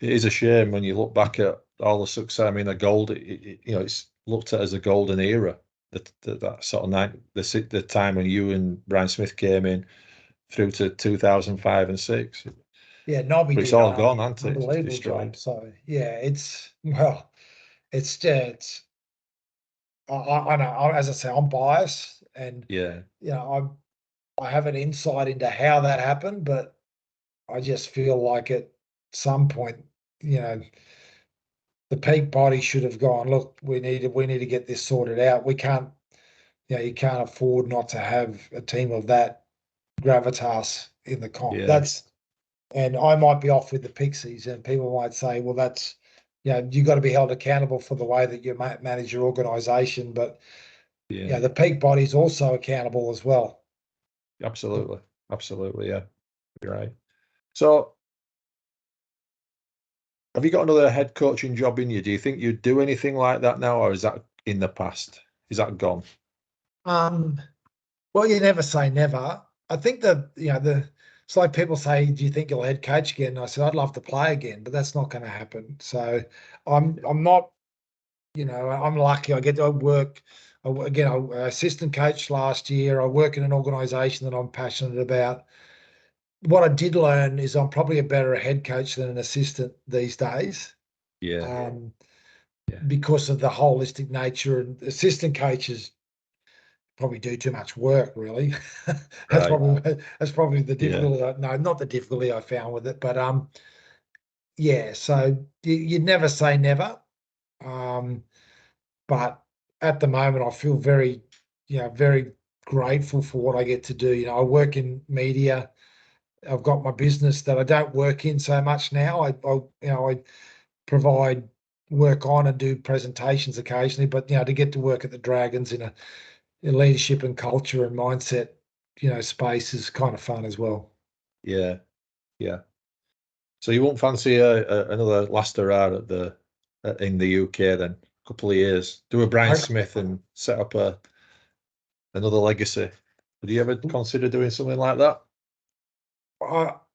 it is a shame when you look back at all the success. I mean, it's looked at as a golden era. That sort of the time when you and Brian Smith came in through to 2005 and 6. Yeah, Nobby but it's all gone, hasn't it? Unbelievable job. So yeah, I know. As I say, I'm biased, and I have an insight into how that happened, but I just feel like at some point, the peak body should have gone, look, we need to get this sorted out. We can't, you can't afford not to have a team of that gravitas in the comp. And I might be off with the Pixies, and people might say, well, that's, you've got to be held accountable for the way that you manage your organisation. But the peak body is also accountable as well. Absolutely. Yeah, you're right. So, have you got another head coaching job in you? Do you think you'd do anything like that now, or is that in the past? Is that gone? Well, you never say never. I think that it's like people say, do you think you'll head coach again? And I said, I'd love to play again, but that's not going to happen. So I'm not, I'm lucky. I get to work. Again, I assistant coach last year. I work in an organisation that I'm passionate about. What I did learn is I'm probably a better head coach than an assistant these days. Yeah. Because of the holistic nature, and assistant coaches probably do too much work, really. That's probably the difficulty. No, not the difficulty I found with it, but so you'd never say never. But at the moment I feel very, very grateful for what I get to do. I work in media. I've got my business that I don't work in so much now. I provide work on and do presentations occasionally, but to get to work at the Dragons in a leadership and culture and mindset space is kind of fun as well. Yeah, yeah. So you won't fancy another last hurrah in the UK then? A couple of years, do a Brian Smith and set up another legacy. Would you ever consider doing something like that?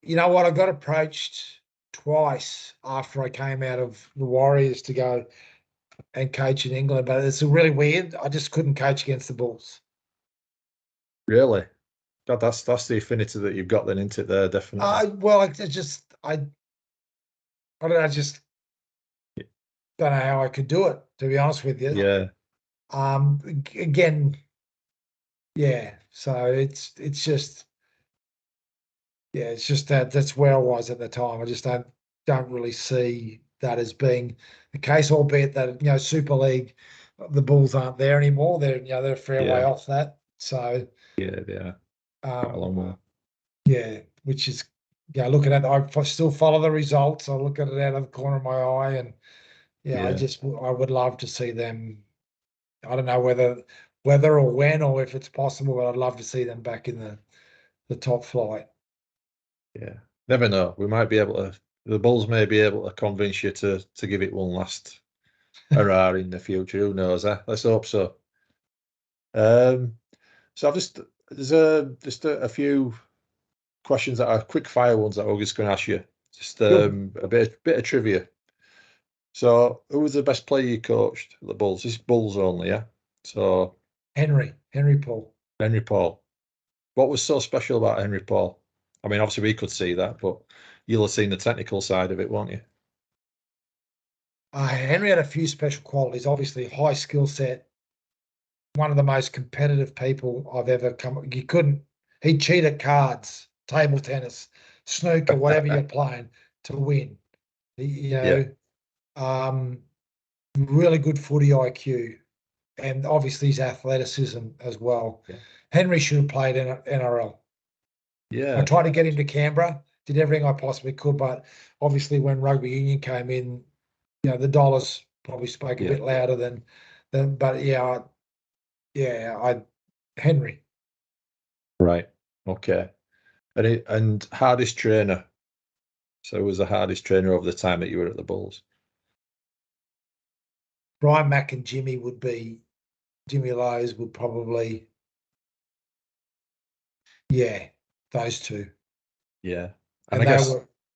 You know what? I got approached twice after I came out of the Warriors to go and coach in England, but it's really weird. I just couldn't coach against the Bulls. Really? God, that's the affinity that you've got then into it there, definitely. Well, I don't know, I just don't know how I could do it, to be honest with you. Yeah. Again, yeah. So it's just that's where I was at the time. I just don't really see that as being the case, albeit that Super League, the Bulls aren't there anymore. They're a fair way off that. So yeah, they are. Quite a long way. Yeah, which is looking at, I still follow the results. I look at it out of the corner of my eye, and I would love to see them. I don't know whether or when or if it's possible, but I'd love to see them back in the top flight. Yeah, never know. We might be able to. The Bulls may be able to convince you to give it one last hurrah in the future. Who knows? Let's hope so. So there's a few questions that are quick fire ones that I was just going to ask you. Just a bit of trivia. So, who was the best player you coached at the Bulls? This is Bulls only, yeah. So Henry Paul. Henry Paul. What was so special about Henry Paul? I mean, obviously we could see that, but you'll have seen the technical side of it, won't you? Henry had a few special qualities. Obviously, high skill set. One of the most competitive people I've ever come. He'd cheat at cards, table tennis, snooker, whatever you're playing to win. Really good footy IQ, and obviously his athleticism as well. Yeah. Henry should have played in NRL. Yeah. I tried to get him to Canberra, did everything I possibly could, but obviously when rugby union came in, the dollars probably spoke a bit louder than. But Henry. Right. Okay. And hardest trainer. So who was the hardest trainer over the time that you were at the Bulls? Brian Mack and Jimmy Lowe's would probably, those two. Yeah. And I guess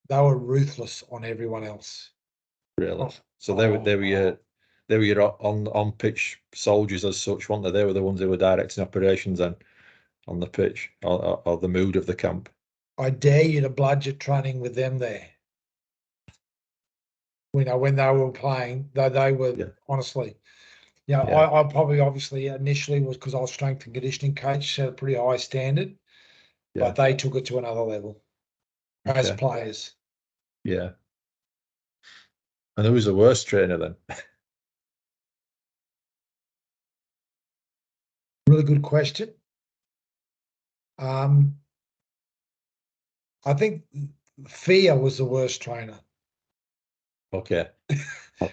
they were ruthless on everyone else. Really? So they were your on pitch soldiers as such, weren't they? They were the ones who were directing operations and on the pitch or the mood of the camp. I dare you to bludge your training with them there. When they were playing, they were honestly, I probably obviously initially was because I was strength and conditioning coach, set a pretty high standard, but they took it to another level as players. Yeah. And who was the worst trainer then? Really good question. I think Fear was the worst trainer. Okay.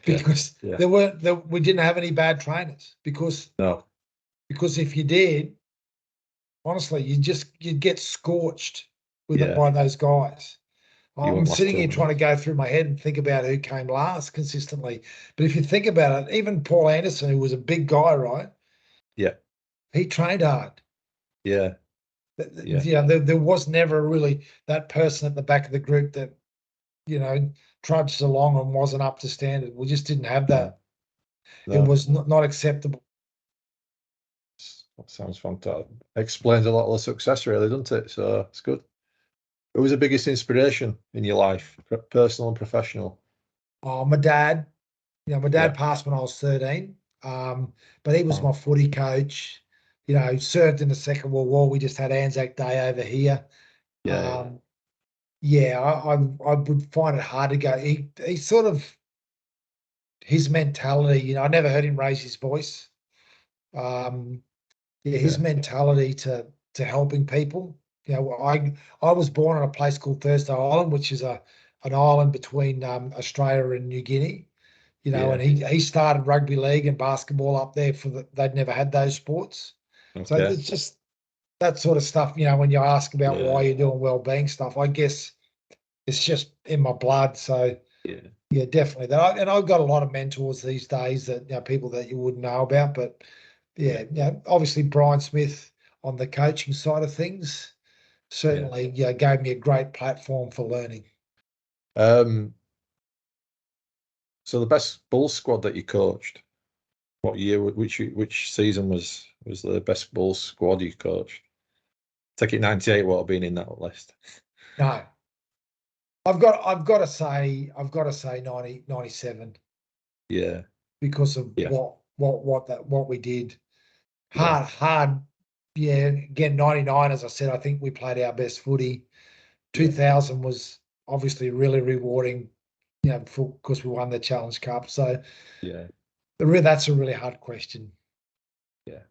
Because we didn't have any bad trainers. Because if you did, honestly, you'd get scorched by those guys. I'm sitting here trying to go through my head and think about who came last consistently. But if you think about it, even Paul Anderson, who was a big guy, right? Yeah. He trained hard. Yeah. There was never really that person at the back of the group that, trudged along and wasn't up to standard. We just didn't have that. No. It was not acceptable. That sounds fantastic. Explains a lot of the success, really, doesn't it? So it's good. Who was the biggest inspiration in your life, personal and professional? Oh, my dad. My dad passed when I was 13, but he was my footy coach. Served in the Second World War. We just had Anzac Day over here. I would find it hard to go. He sort of, his mentality, I never heard him raise his voice. His mentality to helping people. I was born on a place called Thursday Island, which is an island between Australia and New Guinea. And he started rugby league and basketball up there they'd never had those sports. Okay. So it's just that sort of stuff, when you ask about why you're doing well-being stuff, I guess it's just in my blood. So yeah, definitely that. And I've got a lot of mentors these days that, people that you wouldn't know about, but obviously Brian Smith on the coaching side of things certainly gave me a great platform for learning. So the best Bulls squad that you coached, what year, which season was the best Bulls squad you coached? Take it 98 would have been in that list. No. I've got to say 97. Yeah. Because of what we did. Hard. Yeah. Again, 99, as I said, I think we played our best footy. 2000 was obviously really rewarding, because we won the Challenge Cup. So that's a really hard question. Yeah.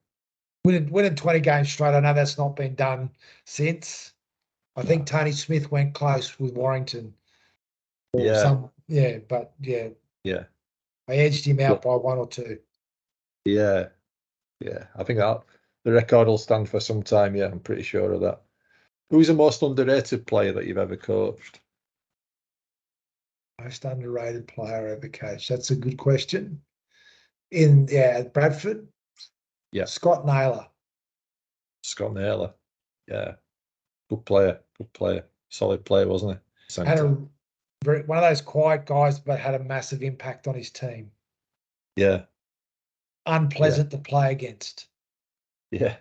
Winning 20 games straight. I know that's not been done since. I think Tony Smith went close with Warrington. I edged him out by 1 or 2. Yeah. I think that the record will stand for some time. Yeah, I'm pretty sure of that. Who's the most underrated player that you've ever coached? Most underrated player ever coached. That's a good question. At Bradford. Yeah. Scott Naylor. Yeah. Good player. Solid player, wasn't he? One of those quiet guys, but had a massive impact on his team. Yeah. Unpleasant to play against. Yeah.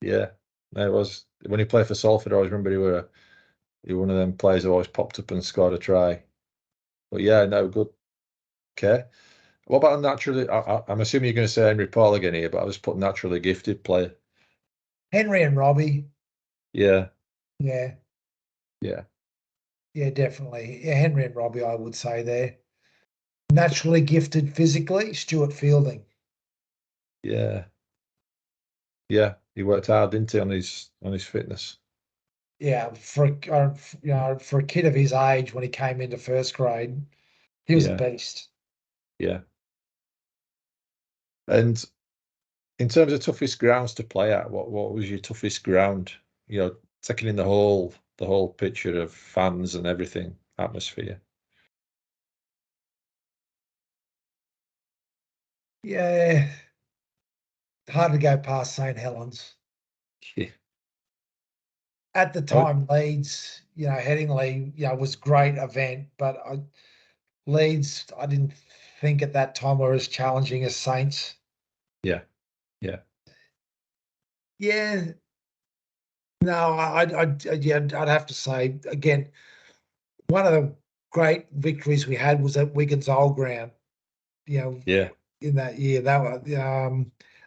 No, it was when he played for Salford. I always remember he was one of them players who always popped up and scored a try. But good. Okay. What about a naturally? I'm assuming you're going to say Henry Paul again here, but I was put naturally gifted player. Henry and Robbie. Yeah. Yeah, definitely. Yeah, Henry and Robbie, I would say there. Naturally gifted physically, Stuart Fielding. Yeah. He worked hard, didn't he, on his fitness? Yeah, for a kid of his age when he came into first grade, he was a beast. Yeah. And in terms of toughest grounds to play at, what was your toughest ground? Taking in the whole picture of fans and everything, atmosphere. Yeah, hard to go past St Helens. Yeah. At the time, Leeds, Headingley, was a great event, but Leeds, I didn't think at that time were as challenging as Saints. Yeah. No, I'd have to say again, one of the great victories we had was at Wigan's Old Ground. In that year, that was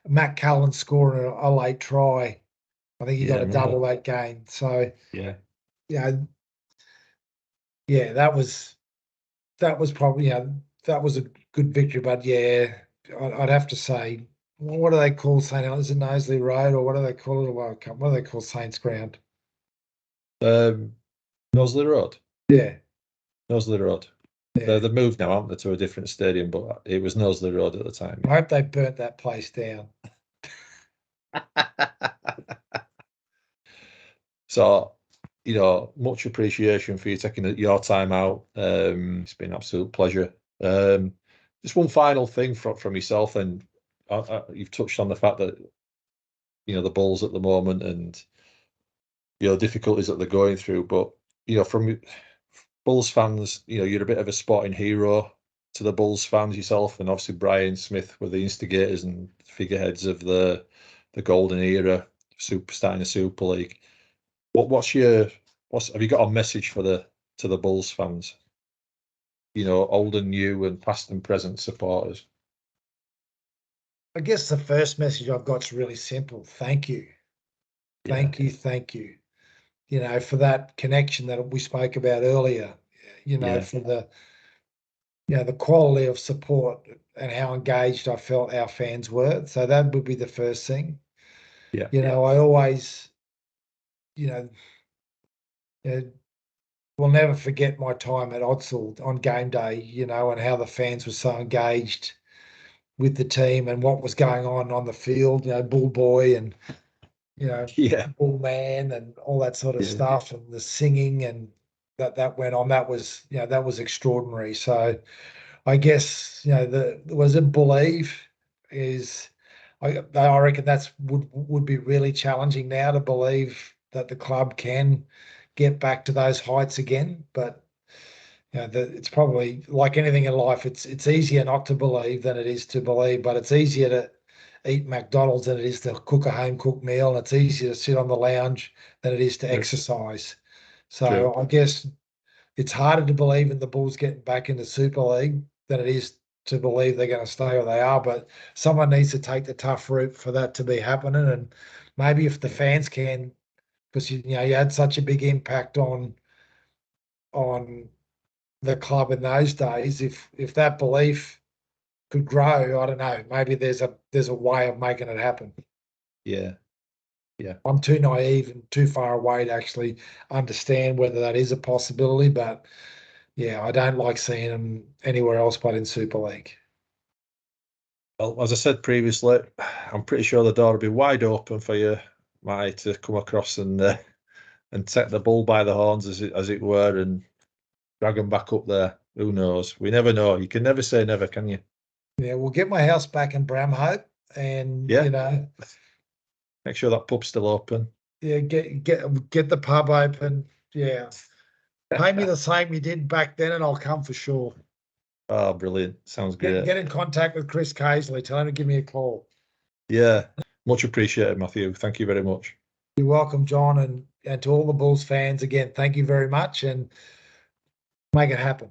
Matt Cullen scoring a late try. I think he got a double that game. So that was probably that was a good victory. But I'd have to say, what do they call St Helens? Is it Knowsley Road, or what do they call it? What do they call Saints Ground? Knowsley Road. Yeah. Knowsley Road. Yeah. They've moved now, haven't they, to a different stadium, but it was Knowsley Road at the time. I hope they burnt that place down. So, much appreciation for you taking your time out. It's been an absolute pleasure. Just one final thing from yourself, and you've touched on the fact that the Bulls at the moment and difficulties that they're going through, but from Bulls fans, you're a bit of a sporting hero to the Bulls fans yourself, and obviously Brian Smith were the instigators and figureheads of the golden era, starting the Super League. Have you got a message to the Bulls fans? Old and new and past and present supporters. I guess the first message I've got is really simple. Thank you. Thank you. For that connection that we spoke about earlier, for the quality of support and how engaged I felt our fans were. So that would be the first thing. I always, will never forget my time at Odsal on game day, and how the fans were so engaged with the team and what was going on the field, Bull Boy and, Yeah. Bull Man and all that sort of stuff, and the singing and that went on. That was that was extraordinary. So I guess believe is I reckon that's would be really challenging now to believe that the club can get back to those heights again. But it's probably like anything in life. It's easier not to believe than it is to believe. But it's easier to eat McDonald's than it is to cook a home cooked meal, and it's easier to sit on the lounge than it is to exercise. So True. I guess it's harder to believe in the Bulls getting back into Super League than it is to believe they're going to stay where they are. But someone needs to take the tough route for that to be happening. And maybe if the fans can, because you had such a big impact on the club in those days, if that belief could grow, I don't know, maybe there's a way of making it happen. Yeah. I'm too naive and too far away to actually understand whether that is a possibility, but yeah, I don't like seeing them anywhere else but in Super League. Well, as I said previously, I'm pretty sure the door will be wide open for you, Matty, to come across and take the bull by the horns, as it were, and drag them back up there. Who knows? We never know. You can never say never, can you? Yeah, we'll get my house back in Bramhope, and make sure that pub's still open. Yeah, get the pub open. Yeah, pay me the same you did back then, and I'll come for sure. Oh, brilliant! Sounds good. Get in contact with Chris Casely. Tell him to give me a call. Yeah, much appreciated, Matthew. Thank you very much. You're welcome, John, and to all the Bulls fans again. Thank you very much, and make it happen.